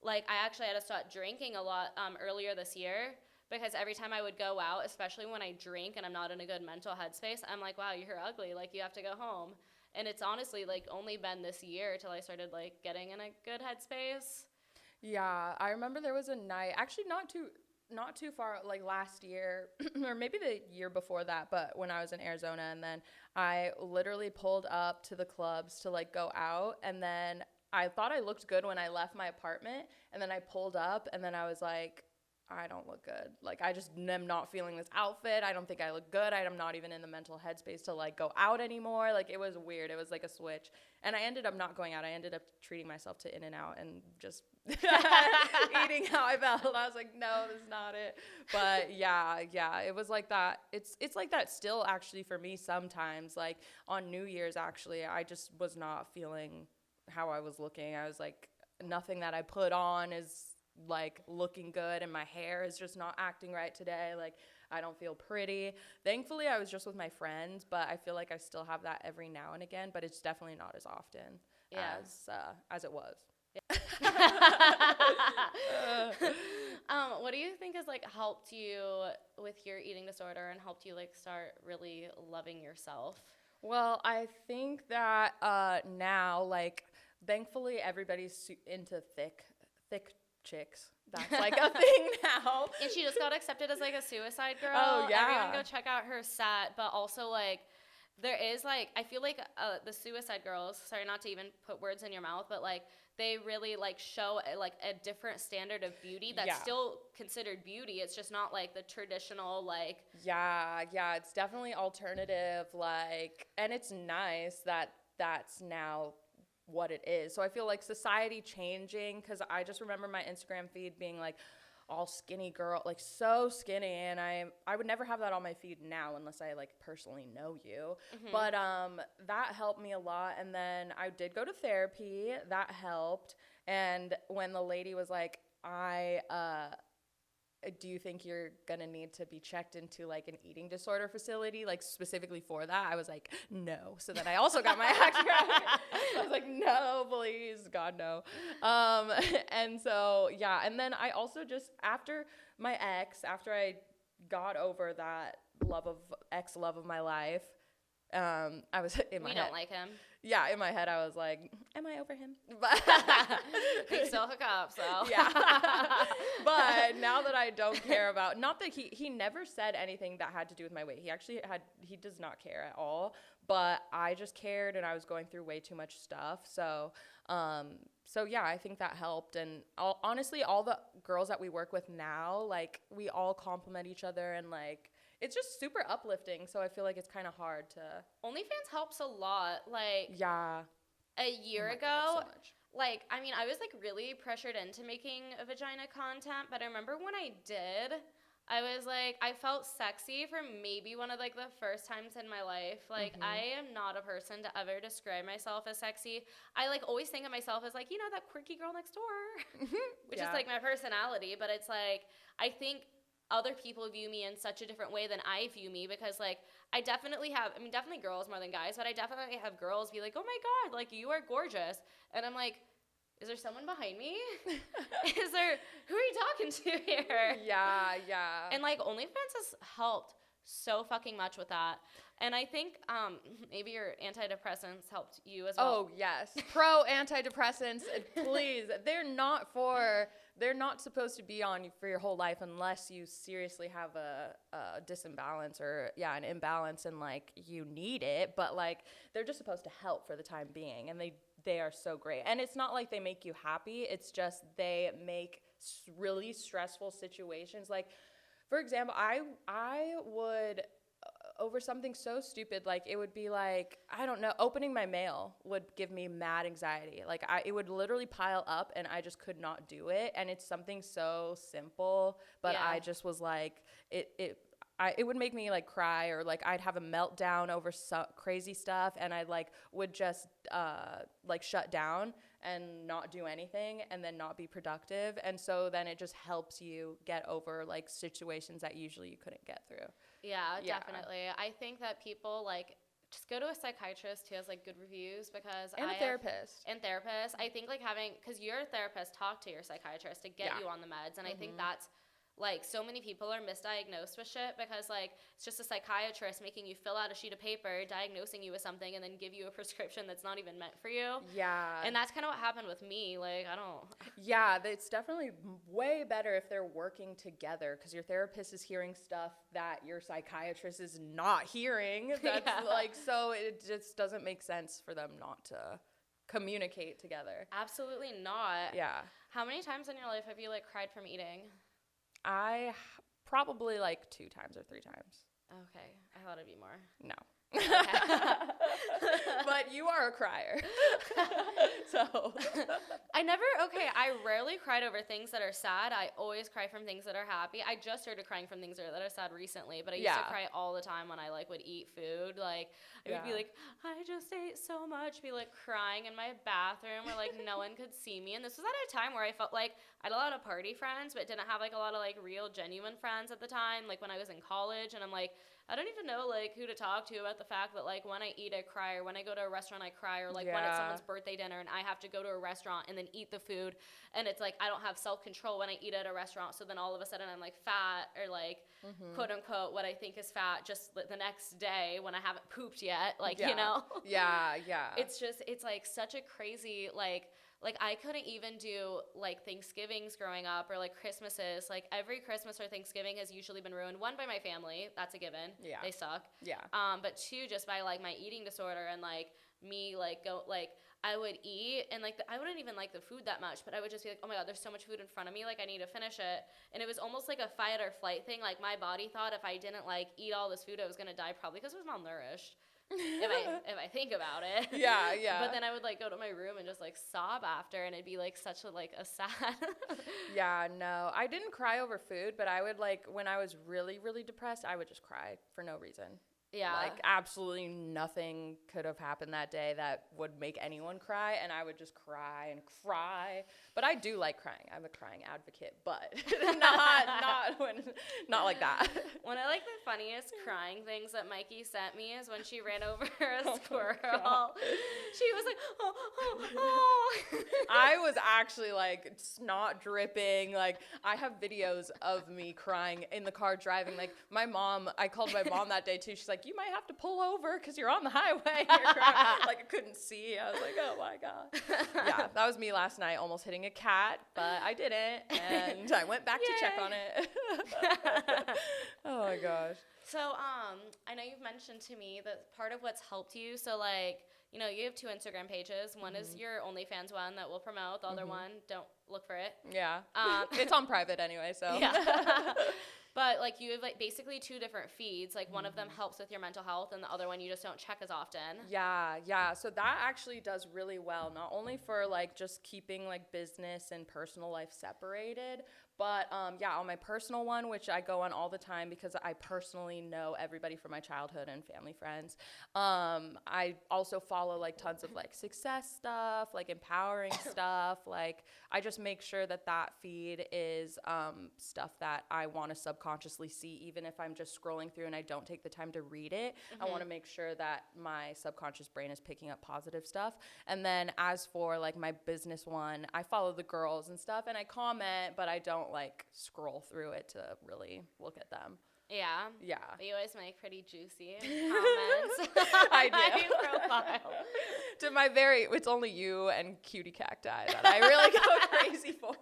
S1: I actually had to start drinking a lot earlier this year because every time I would go out, especially when I drink and I'm not in a good mental headspace, I'm like, wow, you're ugly. Like you have to go home. And it's honestly like only been this year till I started like getting in a good headspace.
S5: Yeah, I remember there was a night, actually not too far, like last year or maybe the year before that, but when I was in Arizona, and then I literally pulled up to the clubs to like go out, and then I thought I looked good when I left my apartment, and then I pulled up and then I was like, I don't look good. Like I just am not feeling this outfit. I don't think I look good. I'm not even in the mental headspace to like go out anymore. Like it was weird. It was like a switch. And I ended up not going out. I ended up treating myself to In-N-Out and just eating how I felt. I was like, no, this is not it. But yeah, it was like that. It's like that still actually for me sometimes. Like on New Year's actually, I just was not feeling how I was looking. I was like, nothing that I put on is like looking good, and my hair is just not acting right today. Like I don't feel pretty. Thankfully I was just with my friends, but I feel like I still have that every now and again, but it's definitely not as often as it was.
S1: What do you think has like helped you with your eating disorder and helped you like start really loving yourself?
S5: Well, I think that now, like, thankfully everybody's into thick chicks. That's like a thing now.
S1: And she just got accepted as like a suicide girl.
S5: Oh yeah.
S1: Everyone go check out her set. But also like there is like I feel like the suicide girls. Sorry, not to even put words in your mouth, but like they really like show like a different standard of beauty that's still considered beauty. It's just not like the traditional like.
S5: Yeah. It's definitely alternative. Like, and it's nice that that's now what it is. So I feel like society changing, because I just remember my Instagram feed being like all skinny girl, like so skinny, and I would never have that on my feed now unless I like personally know you. But that helped me a lot. And then I did go to therapy. That helped. And when the lady was like, do you think you're gonna need to be checked into like an eating disorder facility, like specifically for that? I was like, no. So then I also got my act together. I was like, no, please, God, no. And so, yeah. And then I also just, after I got over that ex-love of my life, I was in my head.
S1: We don't like him.
S5: Yeah, in my head, I was like, am I over him?
S1: They still hook up, so.
S5: Yeah. But now that I don't care about, not that he never said anything that had to do with my weight. He does not care at all. But I just cared, and I was going through way too much stuff. So yeah, I think that helped. And honestly, all the girls that we work with now, like, we all compliment each other, and like, it's just super uplifting, so I feel like it's kind of hard to.
S1: OnlyFans helps a lot. Like,
S5: yeah.
S1: A year ago, like, I mean, I was like really pressured into making a vagina content, but I remember when I did, I was like, I felt sexy for maybe one of like the first times in my life. Like, I am not a person to ever describe myself as sexy. I like always think of myself as like, you know, that quirky girl next door, which is like my personality. But it's like, I think other people view me in such a different way than I view me, because like I definitely have, I mean, definitely girls more than guys, but I definitely have girls be like, oh my God, like you are gorgeous. And I'm like, is there someone behind me? Is there, who are you talking to here?
S5: Yeah.
S1: And like OnlyFans has helped so fucking much with that. And I think maybe your antidepressants helped you as well.
S5: Oh, yes. Pro antidepressants, please. They're not supposed to be on you for your whole life unless you seriously have a disimbalance or, an imbalance and, like, you need it. But, like, they're just supposed to help for the time being. And they are so great. And it's not like they make you happy. It's just they make really stressful situations. Like, for example, I would, over something so stupid, like it would be like, I don't know, opening my mail would give me mad anxiety. Like it would literally pile up and I just could not do it. And it's something so simple, but I just was like, it would make me like cry, or like I'd have a meltdown over crazy stuff, and I like would just like shut down and not do anything and then not be productive. And so then it just helps you get over like situations that usually you couldn't get through.
S1: Yeah, definitely. I think that people like just go to a psychiatrist who has like good reviews, because
S5: a therapist.
S1: I think like having, because your therapist talk to your psychiatrist to get you on the meds, and I think that's like so many people are misdiagnosed with shit, because like it's just a psychiatrist making you fill out a sheet of paper, diagnosing you with something, and then give you a prescription that's not even meant for you. Yeah. And that's kind of what happened with me. Like, I don't.
S5: Yeah, it's definitely way better if they're working together, because your therapist is hearing stuff that your psychiatrist is not hearing. That's like, so it just doesn't make sense for them not to communicate together.
S1: Absolutely not.
S5: Yeah.
S1: How many times in your life have you like cried from eating?
S5: I probably like 2 times or 3 times.
S1: Okay. I thought it'd be more.
S5: No. But you are a crier. So I rarely cried over things that are sad. I always cry from things that are happy. I just started crying from things that are sad recently, but I used to cry all the time when I like would eat food. Like I would be like, I just ate so much, be like crying in my bathroom where like no one could see me. And this was at a time where I felt like I had a lot of party friends, but didn't have like a lot of like real genuine friends at the time, like when I was in college. And I'm like, I don't even know like who to talk to about the fact that like when I eat I cry, or when I go to a restaurant I cry, or like when it's someone's birthday dinner and I have to go to a restaurant and then eat the food, and it's like I don't have self-control when I eat at a restaurant, so then all of a sudden I'm like fat, or like quote unquote what I think is fat just the next day when I haven't pooped yet, like you know. It's just, it's like such a crazy like I couldn't even do like Thanksgivings growing up, or like Christmases. Like every Christmas or Thanksgiving has usually been ruined. 1, by my family, that's a given. Yeah. They suck. Yeah. But 2, just by like my eating disorder, and like me like I would eat and like I wouldn't even like the food that much, but I would just be like, oh my God, there's so much food in front of me, like I need to finish it. And it was almost like a fight or flight thing. Like my body thought if I didn't like eat all this food I was gonna die, probably because I was malnourished. if I think about it. Yeah. But then I would like go to my room and just like sob after, and it'd be like such a sad. Yeah, no. I didn't cry over food, but I would like, when I was really, really depressed, I would just cry for no reason. Yeah. Like absolutely nothing could have happened that day that would make anyone cry, and I would just cry and cry. But I do like crying. I'm a crying advocate, but not like that.
S1: One of like the funniest crying things that Mikey sent me is when she ran over a squirrel. She was like, oh.
S5: I was actually like snot dripping. Like I have videos of me crying in the car driving. Like I called my mom that day too. She's like, you might have to pull over because you're on the highway. You're crying. Like I couldn't see. I was like, oh my God. Yeah, that was me last night, almost hitting a cat, but I didn't, and I went back to check on it. Oh my gosh.
S1: So I know you've mentioned to me that part of what's helped you, so like, you know, you have 2 Instagram pages. One is your OnlyFans one that we'll promote. The other one, don't look for it.
S5: Yeah. It's on private anyway, so. Yeah.
S1: But like you have like basically 2 different feeds. Like one of them helps with your mental health, and the other one you just don't check as often.
S5: Yeah. So that actually does really well, not only for like just keeping like business and personal life separated, But yeah, on my personal one, which I go on all the time because I personally know everybody from my childhood and family friends. I also follow like tons of like success stuff, like empowering stuff. Like I just make sure that feed is stuff that I want to subconsciously see, even if I'm just scrolling through and I don't take the time to read it. I want to make sure that my subconscious brain is picking up positive stuff. And then as for like my business one, I follow the girls and stuff and I comment, but I don't like scroll through it to really look at them.
S1: Yeah.
S5: Yeah.
S1: But you always make pretty juicy comments.
S5: I do.
S1: on my profile.
S5: To my it's only you and cutie cacti that I really go crazy for.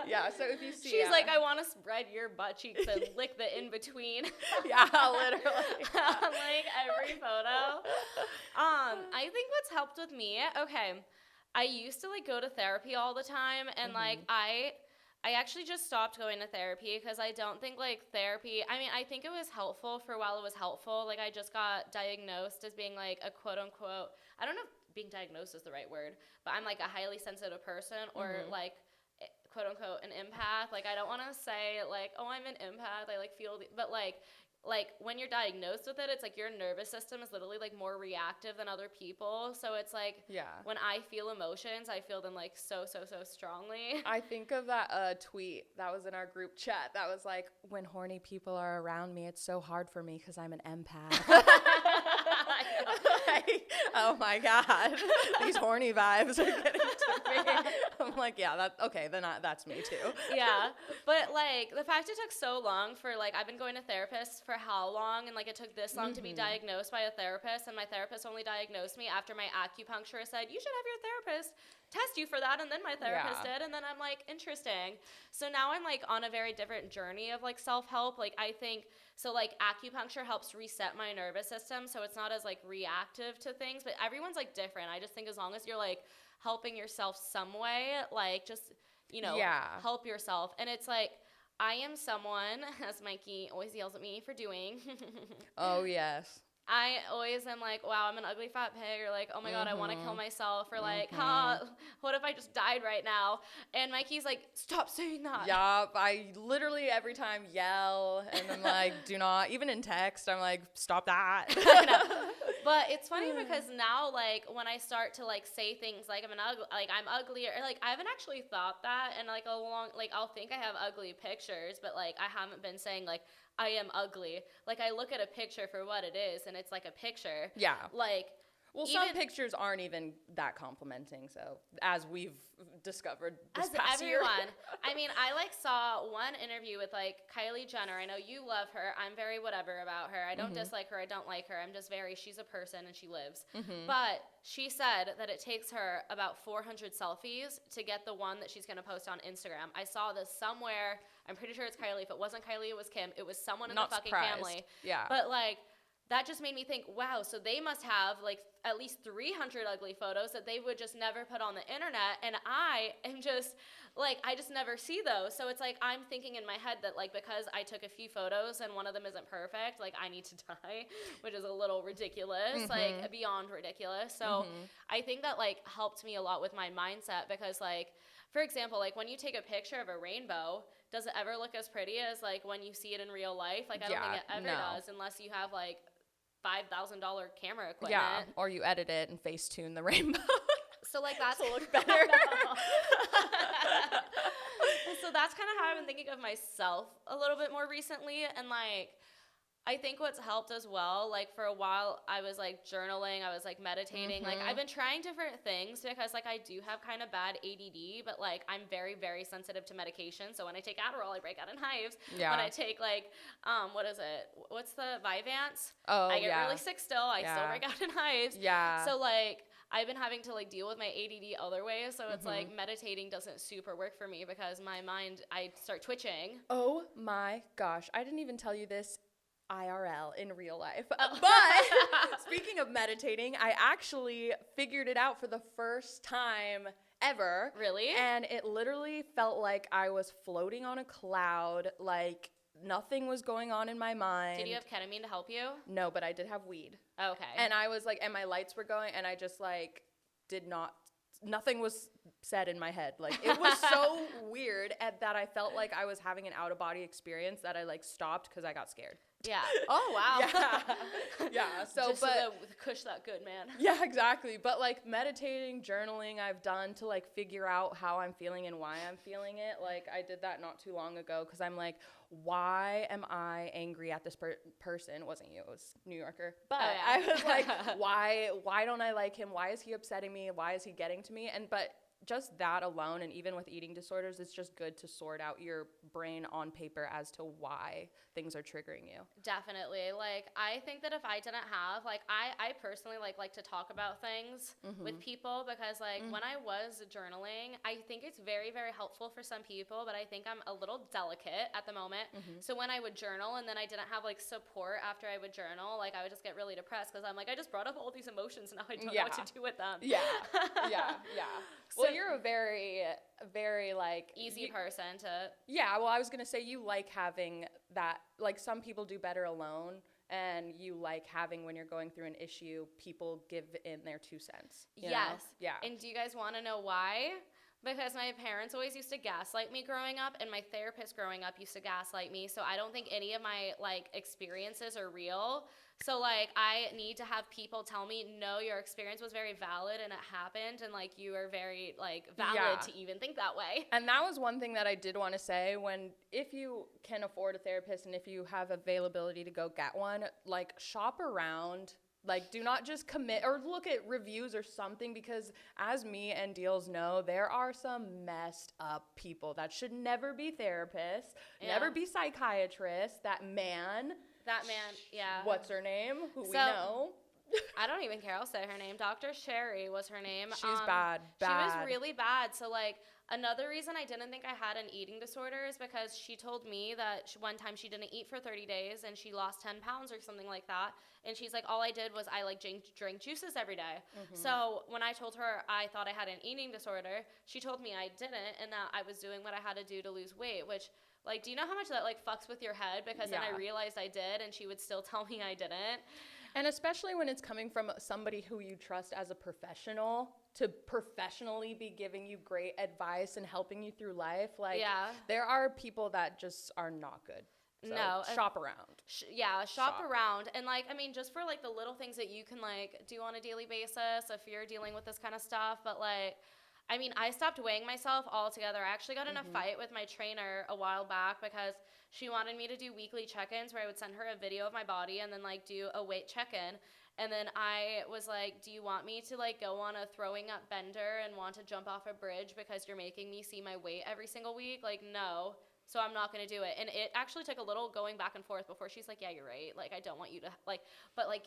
S5: Yeah, so if you see
S1: She's like, I want to spread your butt cheeks and lick the in-between.
S5: Yeah, literally.
S1: On like every photo. I think what's helped with me, okay, I used to like go to therapy all the time and like I actually just stopped going to therapy because I don't think like therapy, I mean, I think it was helpful for a while. It was helpful. Like I just got diagnosed as being like a quote unquote, I don't know if being diagnosed is the right word, but I'm like a highly sensitive person or like quote unquote an empath. Like I don't want to say like, oh, I'm an empath. I like feel, but like when you're diagnosed with it, it's like your nervous system is literally like more reactive than other people. So it's like when I feel emotions, I feel them like so strongly.
S5: I think of that tweet that was in our group chat that was like, when horny people are around me, it's so hard for me because I'm an empath. Like, oh my God, these horny vibes are getting to me. I'm like, yeah, that's me too.
S1: Yeah, but like the fact it took so long for like, I've been going to therapists for how long, and like it took this long to be diagnosed by a therapist, and my therapist only diagnosed me after my acupuncturist said, you should have your therapist test you for that, and then my therapist did, and then I'm like, interesting. So now I'm like on a very different journey of like self-help. Like I think so like acupuncture helps reset my nervous system so it's not as like reactive to things, but everyone's like different. I just think as long as you're like helping yourself some way, like just help yourself. And it's like I am someone, as Mikey always yells at me for doing.
S5: Oh yes.
S1: I always am like, wow, I'm an ugly fat pig, or like, oh my God, I want to kill myself, or like, what if I just died right now? And Mikey's like, stop saying that.
S5: Yeah, I literally every time yell, and I'm like, do not, even in text, I'm like, stop that.
S1: I know. But it's funny because now, like, when I start to like say things like I'm ugly, or like I haven't actually thought that, and like I'll think I have ugly pictures, but like I haven't been saying like I am ugly. Like I look at a picture for what it is, and it's like a picture.
S5: Yeah.
S1: Like.
S5: Well, some pictures aren't even that complimenting, so as we've discovered this past year.
S1: I mean, I like saw one interview with like Kylie Jenner. I know you love her. I'm very whatever about her. I don't dislike her. I don't like her. I'm just she's a person and she lives. But she said that it takes her about 400 selfies to get the one that she's going to post on Instagram. I saw this somewhere. I'm pretty sure it's Kylie. If it wasn't Kylie, it was Kim. It was someone in the fucking family.
S5: Yeah.
S1: But like, that just made me think, wow, so they must have like at least 300 ugly photos that they would just never put on the internet. And I am just like, I just never see those. So it's like, I'm thinking in my head that like, because I took a few photos and one of them isn't perfect, like I need to die, which is a little ridiculous, like beyond ridiculous. So I think that like helped me a lot with my mindset because like, for example, like when you take a picture of a rainbow, does it ever look as pretty as like when you see it in real life? Like I don't think it ever does unless you have like $5,000 camera equipment.
S5: Yeah, or you edit it and Facetune the rainbow.
S1: So like that's
S5: to look better.
S1: So that's kind of how I've been thinking of myself a little bit more recently, and like I think what's helped as well, like for a while I was like journaling, I was like meditating, like I've been trying different things because like I do have kind of bad ADD, but like I'm very, very sensitive to medication. So when I take Adderall, I break out in hives. Yeah. When I take like, what's the Vyvanse?
S5: Oh,
S1: I get really sick still. I still break out in hives.
S5: Yeah.
S1: So like I've been having to like deal with my ADD other ways. So it's like meditating doesn't super work for me because my mind, I start twitching.
S5: Oh my gosh. I didn't even tell you this IRL in real life. But speaking of meditating, I actually figured it out for the first time ever.
S1: Really?
S5: And it literally felt like I was floating on a cloud, like nothing was going on in my mind.
S1: Did you have ketamine to help you?
S5: No, but I did have weed.
S1: Okay.
S5: And I was like, and my lights were going, and I just like did not nothing was said in my head. Like, it was so weird that I felt like I was having an out-of-body experience that I, like, stopped because I got scared.
S1: Yeah. Oh, wow.
S5: Yeah. So,
S1: just
S5: but
S1: the kush that good, man.
S5: yeah, exactly. But, like, meditating, journaling, I've done to, like, figure out how I'm feeling and why I'm feeling it. Like, I did that not too long ago because I'm like, why am I angry at this person? It wasn't you, it was New Yorker. But I was like, why don't I like him? Why is he upsetting me? Why is he getting to me? But just that alone, and even with eating disorders, it's just good to sort out your brain on paper as to why things are triggering you.
S1: Definitely. Like, I think that if I didn't have, like, I personally like to talk about things with people because, like, when I was journaling, I think it's very, very helpful for some people, but I think I'm a little delicate at the moment. So when I would journal and then I didn't have, like, support after I would journal, like, I would just get really depressed because I'm like, I just brought up all these emotions and now I don't know what to do with them.
S5: Yeah. Well, you're a very, very, like...
S1: easy person to...
S5: Yeah, well, I was going to say you like having that, like, some people do better alone, and you like having, when you're going through an issue, people give in their 2 cents. You know? Yeah.
S1: And do you guys want to know why? Because my parents always used to gaslight me growing up, and my therapist growing up used to gaslight me, so I don't think any of my, like, experiences are real. So, like, I need to have people tell me, no, your experience was very valid and it happened, and, like, you are very, like, valid to even think that way.
S5: And that was one thing that I did want to say, if you can afford a therapist and if you have availability to go get one, like, shop around. Like, do not just commit or look at reviews or something, because as me and DEELZ know, there are some messed up people that should never be therapists, never be psychiatrists. That man, yeah. What's her name? Who we know.
S1: I don't even care. I'll say her name. Dr. Sherry was her name.
S5: She's bad.
S1: She was really bad. So, like, another reason I didn't think I had an eating disorder is because she told me that one time she didn't eat for 30 days and she lost 10 pounds or something like that. And she's like, all I did was I, like, drink juices every day. So when I told her I thought I had an eating disorder, she told me I didn't and that I was doing what I had to do to lose weight, which... like, do you know how much that, like, fucks with your head? Because then I realized I did, and she would still tell me I didn't.
S5: And especially when it's coming from somebody who you trust as a professional, to professionally be giving you great advice and helping you through life. Like, there are people that just are not good. So shop around.
S1: Shop around. And, like, I mean, just for, like, the little things that you can, like, do on a daily basis if you're dealing with this kind of stuff. But, like... I mean, I stopped weighing myself altogether. I actually got in a fight with my trainer a while back because she wanted me to do weekly check-ins where I would send her a video of my body and then, like, do a weight check-in. And then I was like, do you want me to, like, go on a throwing up bender and want to jump off a bridge because you're making me see my weight every single week? Like, no. So I'm not going to do it. And it actually took a little going back and forth before she's like, yeah, you're right. Like, I don't want you to, like, but, like,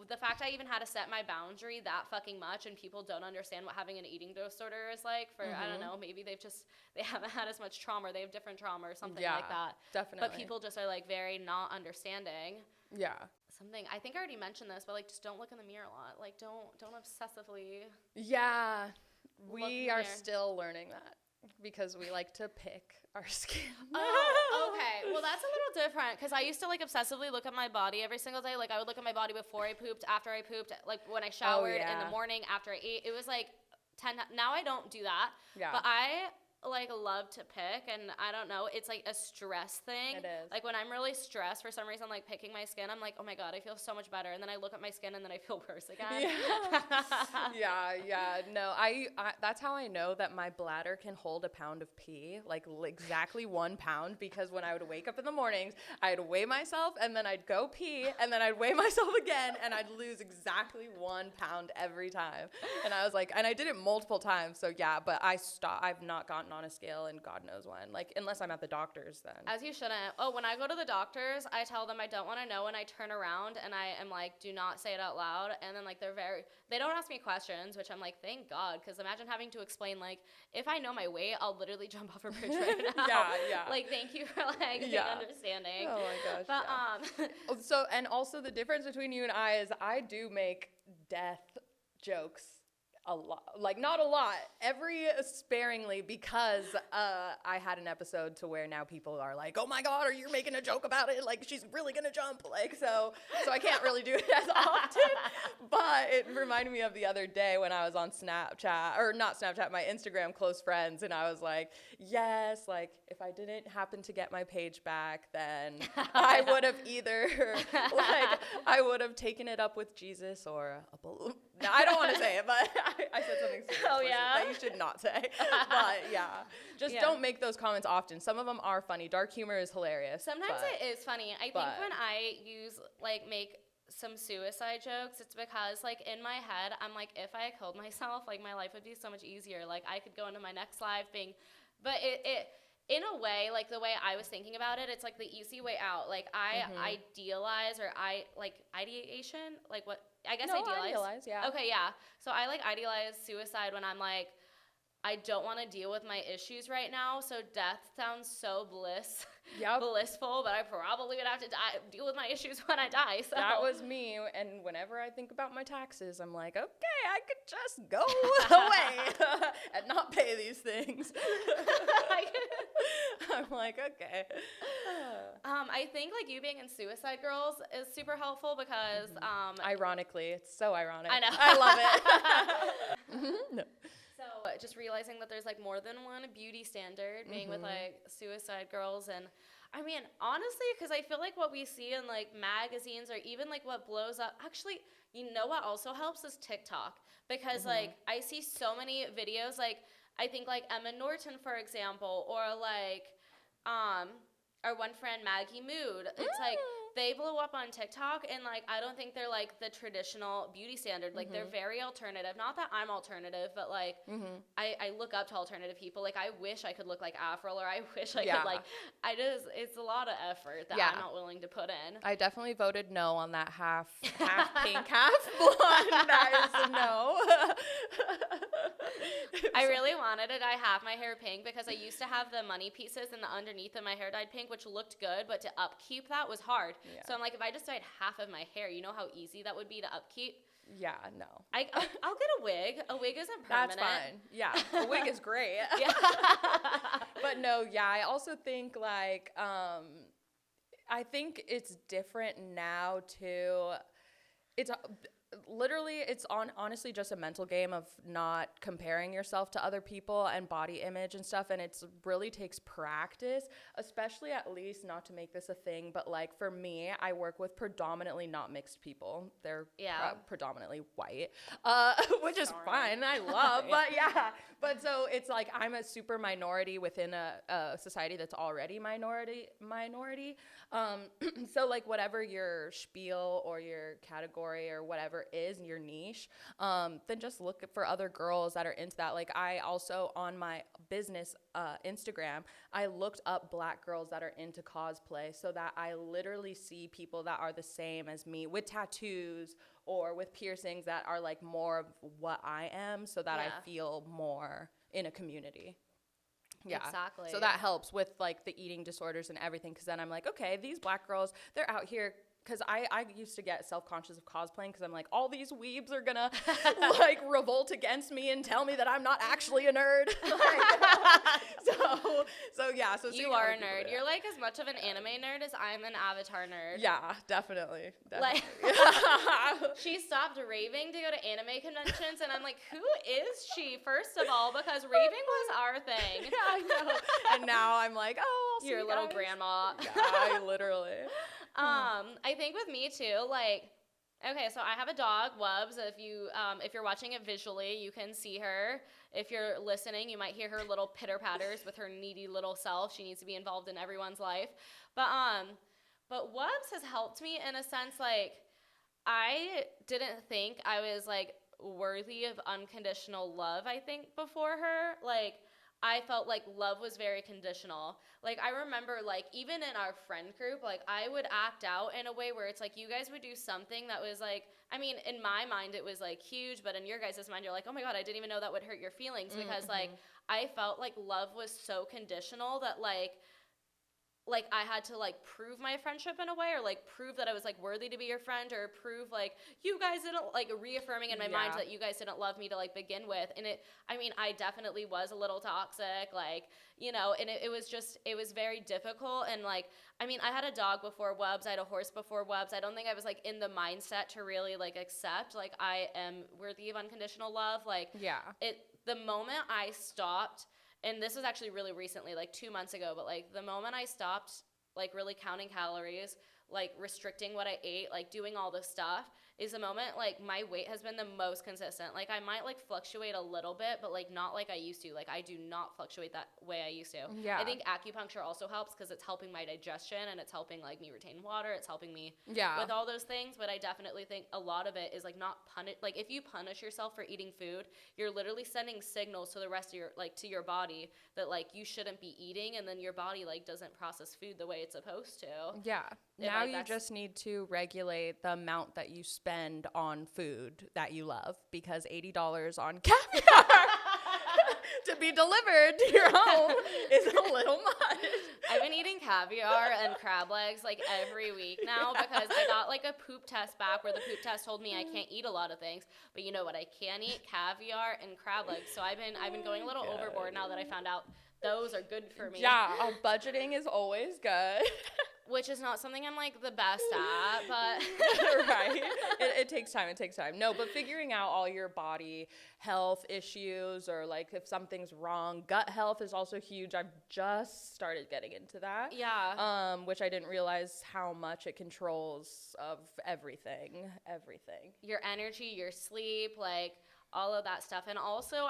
S1: the fact I even had to set my boundary that fucking much and people don't understand what having an eating disorder is like for, I don't know, maybe they haven't had as much trauma or they have different trauma or something like that.
S5: Definitely.
S1: But people just are, like, very not understanding.
S5: Yeah.
S1: Something, I think I already mentioned this, but, like, just don't look in the mirror a lot. Like, don't obsessively.
S5: Yeah. We are still learning that. Because we like to pick our skin.
S1: Oh, okay. Well, that's a little different because I used to, like, obsessively look at my body every single day. Like, I would look at my body before I pooped, after I pooped, like, when I showered, in the morning, after I ate. It was, like, 10. Now I don't do that. Yeah. But I, like, love to pick, and I don't know, it's, like, a stress thing.
S5: It is.
S1: Like, when I'm really stressed, for some reason, like, picking my skin, I'm like, oh my God, I feel so much better. And then I look at my skin, and then I feel worse again.
S5: Yeah. No, I that's how I know that my bladder can hold a pound of pee, like, exactly 1 pound, because when I would wake up in the mornings, I'd weigh myself, and then I'd go pee, and then I'd weigh myself again, and I'd lose exactly 1 pound every time. And I was like, and I did it multiple times, so yeah, but I've not gotten on a scale and God knows when, like, unless I'm at the doctor's then.
S1: As you shouldn't. Oh, when I go to the doctors, I tell them I don't want to know, and I turn around and I am like, do not say it out loud. And then, like, they don't ask me questions, which I'm like, thank God, because imagine having to explain, like, if I know my weight, I'll literally jump off a bridge right now.
S5: Yeah.
S1: Like, thank you for, like, the understanding.
S5: Oh my gosh. But so, and also the difference between you and I is I do make death jokes a lot, like not a lot, every sparingly, because I had an episode to where now people are like, oh my God, are you making a joke about it? Like, she's really gonna jump. Like, so I can't really do it as often, but it reminded me of the other day when I was on Snapchat, or not Snapchat, my Instagram close friends, and I was like, yes, like if I didn't happen to get my page back, then I would have either, like, I would have taken it up with Jesus or a balloon. No, I don't want to say it, but I said something super explicit that you should not say. But yeah, just don't make those comments often. Some of them are funny. Dark humor is hilarious.
S1: Sometimes it is funny. I think when I make some suicide jokes, it's because like in my head, I'm like, if I killed myself, like my life would be so much easier. Like I could go into my next life being, but it in a way, like the way I was thinking about it, it's like the easy way out. Like I idealize, or I like ideation, like what I guess
S5: idealize, yeah.
S1: Okay, yeah. So I like idealize suicide when I'm like, I don't want to deal with my issues right now. So death sounds so blissful, but I probably would have to deal with my issues when I die. So
S5: that was me. And whenever I think about my taxes, I'm like, okay, I could just go away and not pay these things. I'm like, okay.
S1: I think like you being in Suicide Girls is super helpful because
S5: ironically, it's so ironic.
S1: I know.
S5: I love it. No.
S1: So just realizing that there's like more than one beauty standard, being with like Suicide Girls, and I mean honestly, because I feel like what we see in like magazines or even like what blows up, actually, you know what also helps is TikTok, because like I see so many videos, like I think like Emma Norton, for example, or like our one friend Maggie Mood. It's like they blow up on TikTok, and like I don't think they're like the traditional beauty standard. Like they're very alternative. Not that I'm alternative, but like I look up to alternative people. Like I wish I could look like Avril, or I wish I could like. It's a lot of effort that I'm not willing to put in.
S5: I definitely voted no on that half pink, half blonde. That is a no.
S1: I really wanted to dye half my hair pink because I used to have the money pieces and the underneath of my hair dyed pink, which looked good, but to upkeep that was hard. Yeah. So I'm like, if I just dyed half of my hair, you know how easy that would be to upkeep?
S5: Yeah, no.
S1: I'll get a wig. A wig isn't permanent.
S5: That's fine. Yeah, a wig is great.
S1: Yeah.
S5: But no, yeah, I also think like, I think it's different now too. It's literally, it's honestly just a mental game of not comparing yourself to other people and body image and stuff, and it's really takes practice, especially, at least, not to make this a thing, but like for me, I work with predominantly not mixed people. They're predominantly white, which is fine, I love, but so it's like I'm a super minority within a society that's already minority. So like whatever your spiel or your category or whatever is your niche, then just look for other girls that are into that. Like I also, on my business Instagram, I looked up black girls that are into cosplay, so that I literally see people that are the same as me with tattoos or with piercings that are like more of what I am, so that I feel more in a community. Yeah,
S1: exactly.
S5: So that helps with like the eating disorders and everything, because then I'm like, okay, these black girls, they're out here. Because I used to get self-conscious of cosplaying, because I'm like, all these weebs are gonna like revolt against me and tell me that I'm not actually a nerd. So
S1: you are a nerd. You're like as much of an anime nerd as I'm an Avatar nerd.
S5: Yeah, definitely.
S1: Like, she stopped raving to go to anime conventions, and I'm like, who is she? First of all, because raving was our thing.
S5: Yeah, I know. And now I'm like, oh, I'll see
S1: your little grandma.
S5: Yeah, I literally.
S1: I think with me too, like, okay, so I have a dog, Wubs. If you're watching it visually, you can see her. If you're listening, you might hear her little pitter patters with her needy little self. She needs to be involved in everyone's life. But Wubs has helped me in a sense. Like, I didn't think I was like worthy of unconditional love. I think before her, like, I felt like love was very conditional. Like, I remember, like, even in our friend group, like, I would act out in a way where it's like you guys would do something that was like, I mean, in my mind it was like huge, but in your guys' mind you're like, oh my God, I didn't even know that would hurt your feelings, because like I felt like love was so conditional that like like I had to like prove my friendship in a way, or like prove that I was like worthy to be your friend, or prove like you guys didn't, like reaffirming in my mind that you guys didn't love me to like begin with. And I definitely was a little toxic, like, you know, and it was very difficult. And like, I had a dog before Wubs, I had a horse before Wubs. I don't think I was like in the mindset to really like accept like I am worthy of unconditional love. Like, the moment I stopped, and this was actually really recently, like 2 months ago, but like the moment I stopped like really counting calories, like restricting what I ate, like doing all this stuff, is the moment like my weight has been the most consistent. Like I might like fluctuate a little bit, but like not like I used to. Like I do not fluctuate that way I used to. Yeah. I think acupuncture also helps because it's helping my digestion, and it's helping like me retain water. It's helping me with all those things. But I definitely think a lot of it is like not punish. Like if you punish yourself for eating food, you're literally sending signals to the rest of your, like to your body that like you shouldn't be eating, and then your body like doesn't process food the way it's supposed to. Yeah.
S5: Now you just need to regulate the amount that you spend on food that you love, because $80 on caviar to be delivered to your home is a little much.
S1: I've been eating caviar and crab legs like every week now because I got like a poop test back where the poop test told me I can't eat a lot of things, but you know what I can eat? Caviar and crab legs. So I've been going a little overboard now that I found out those are good for me.
S5: Yeah, budgeting is always good.
S1: Which is not something I'm like the best at, but
S5: right. It takes time. No, but figuring out all your body health issues, or like if something's wrong, gut health is also huge. I've just started getting into that. Yeah. Which I didn't realize how much it controls of everything.
S1: Your energy, your sleep, like all of that stuff. And also,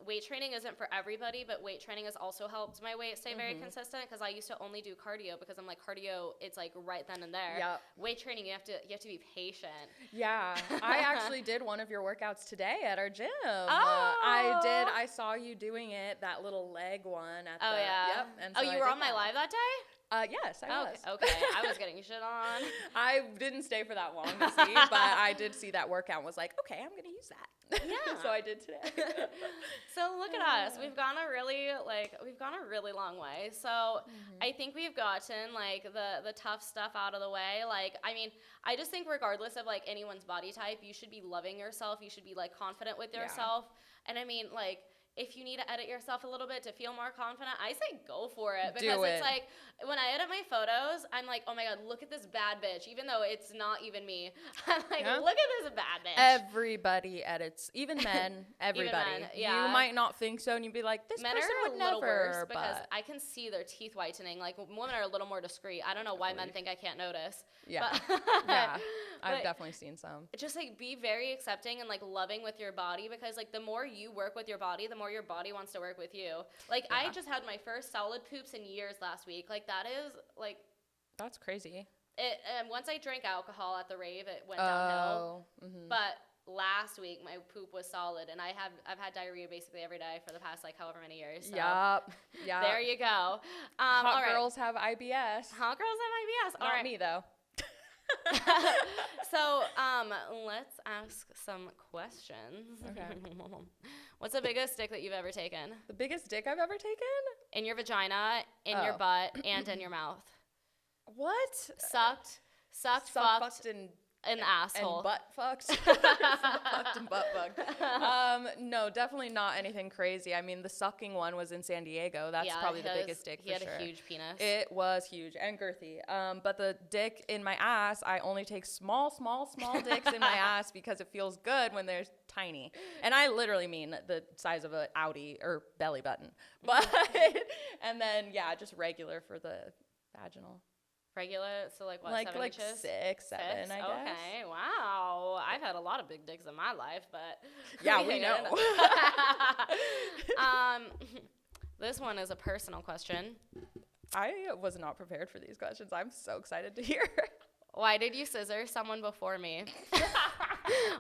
S1: weight training isn't for everybody, but weight training has also helped my weight stay very consistent, because I used to only do cardio because I'm like, cardio, it's like right then and there. Yep. Weight training, you have to be patient.
S5: Yeah. I actually did one of your workouts today at our gym.
S1: Oh.
S5: I saw you doing it, that little leg one at
S1: the
S5: Yep.
S1: And so you were on my live that day?
S5: Yes, I was.
S1: Okay, I was getting shit on.
S5: I didn't stay for that long to see, but I did see that workout and was like, okay, I'm going to use that. Yeah. So I did today.
S1: So look at us. We've gone a really long way. So I think we've gotten like the tough stuff out of the way. Like, I just think regardless of like anyone's body type, you should be loving yourself. You should be like confident with yourself. And like, if you need to edit yourself a little bit to feel more confident, I say go for it. Because it's like, when I edit my photos, I'm like, oh my God, look at this bad bitch. Even though it's not even me. I'm like, look at this bad bitch.
S5: Everybody edits. Even men. Everybody.
S1: Even men, yeah.
S5: You might not think so, and you'd be like, this
S1: men
S5: person
S1: are
S5: would
S1: a little
S5: never.
S1: Worse because I can see their teeth whitening. Like, women are a little more discreet. I don't know why men think I can't notice.
S5: Yeah. Yeah. I've definitely seen some.
S1: Just like be very accepting and like loving with your body, because like the more you work with your body, the more your body wants to work with you. Like I just had my first solid poops in years last week. Like that is like,
S5: that's crazy.
S1: Once I drank alcohol at the rave, it went downhill. But last week my poop was solid, and I've had diarrhea basically every day for the past like however many years. So
S5: Yep.
S1: There you go.
S5: Hot girls have IBS.
S1: Hot girls have IBS.
S5: Not me though.
S1: So, let's ask some questions. Okay. What's the biggest dick that you've ever taken?
S5: The biggest dick I've ever taken?
S1: In your vagina, in your butt, and in your mouth.
S5: What?
S1: Sucked, fucked, an asshole.
S5: And butt fucked. Fucked and butt fucked. No, definitely not anything crazy. The sucking one was in San Diego. That's probably the biggest dick for sure.
S1: He had a huge penis.
S5: It was huge and girthy. But the dick in my ass, I only take small dicks in my ass because it feels good when they're tiny. And I literally mean the size of an Audi or belly button. But, and then, just regular for the vaginal.
S1: Regular, so like what, 7 inches?
S5: 6, 7, I guess.
S1: Okay, wow. I've had a lot of big dicks in my life, but
S5: yeah, we know.
S1: This one is a personal question.
S5: I was not prepared for these questions. I'm so excited to hear.
S1: Why did you scissor someone before me?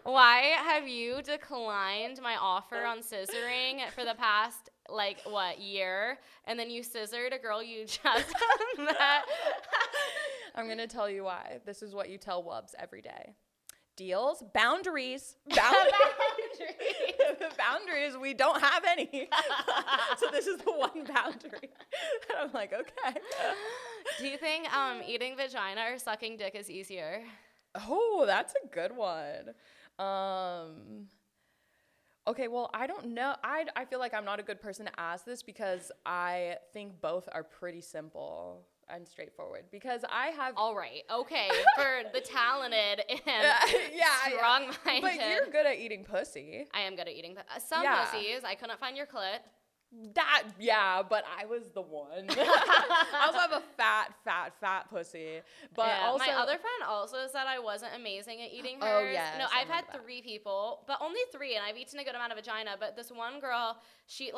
S1: Why have you declined my offer on scissoring for the past, year? And then you scissored a girl you just met.
S5: I'm going to tell you why. This is what you tell Wubs every day. DEELZ, boundaries.
S1: Boundaries.
S5: The boundaries, we don't have any. So this is the one boundary. And I'm like, okay.
S1: Do you think eating vagina or sucking dick is easier?
S5: Oh, that's a good one. Okay, well, I don't know. I feel like I'm not a good person to ask this because I think both are pretty simple and straightforward because I have...
S1: All right, okay, for the talented and strong-minded.
S5: But you're good at eating pussy.
S1: I am good at eating some pussies. I couldn't find your clit.
S5: But I was the one. I also have a fat pussy. But also,
S1: my other friend also said I wasn't amazing at eating hers.
S5: Oh, yes.
S1: No, I've had 3 people, but only 3, and I've eaten a good amount of vagina. But this one girl, she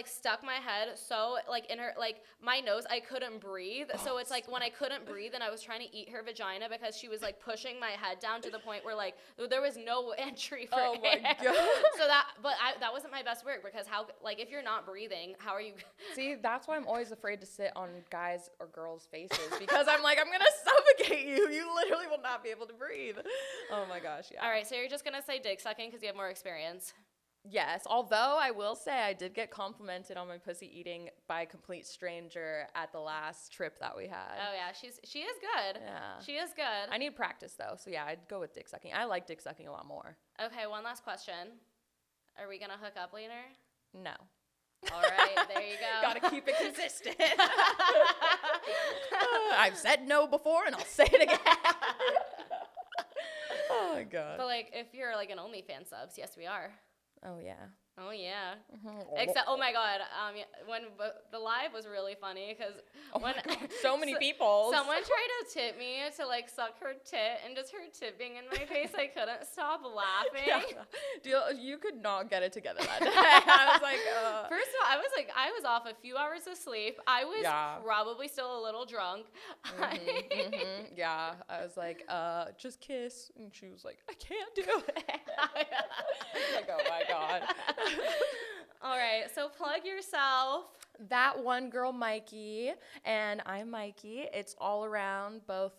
S1: stuck my head so in her my nose, I couldn't breathe. So it's when I couldn't breathe and I was trying to eat her vagina because she was pushing my head down to the point where there was no entry for air.
S5: My God.
S1: So that wasn't my best work because how if you're not breathing, how are you?
S5: See, that's why I'm always afraid to sit on guys or girls' faces because I'm gonna suffocate you. You literally will not be able to breathe. Oh my gosh, yeah.
S1: All right, so you're just gonna say dick sucking because you have more experience.
S5: Yes, although I will say I did get complimented on my pussy eating by a complete stranger at the last trip that we had.
S1: Oh yeah, she is good.
S5: Yeah.
S1: She is good.
S5: I need practice though, so yeah, I'd go with dick sucking. I like dick sucking a lot more.
S1: Okay, one last question. Are we gonna hook up later?
S5: No.
S1: All right, there you go.
S5: Gotta keep it consistent. I've said no before and I'll say it again. Oh my God.
S1: But if you're an OnlyFans subs, yes we are.
S5: Oh yeah.
S1: Oh yeah. Mm-hmm. Except, oh my God, when the live was really funny because
S5: so many people.
S1: Someone tried to tip me to suck her tit, and just her tit being in my face, I couldn't stop laughing.
S5: Yeah. You could not get it together that day. I was
S1: First of all, I was off a few hours of sleep. I was probably still a little drunk.
S5: Yeah, I was just kiss, and she was like, I can't do it. Oh my God.
S1: All right, so plug yourself.
S5: That one girl, Mikey, and I'm Mikey. It's all around, both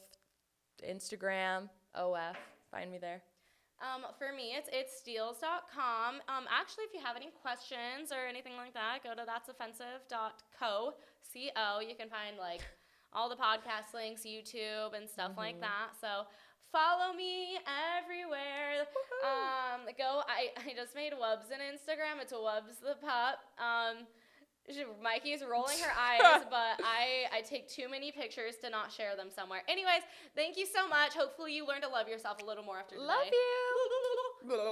S5: Instagram, OF. Find me there.
S1: For me, it's DEELZ.com. Actually, if you have any questions or anything like that, go to that'soffensive.co. You can find all the podcast links, YouTube, and stuff like that. So follow me everywhere. I just made Wubs on Instagram. It's Wubs the pup. Mikey's rolling her eyes, but I take too many pictures to not share them somewhere. Anyways, thank you so much. Hopefully you learn to love yourself a little more after today.
S5: Love you.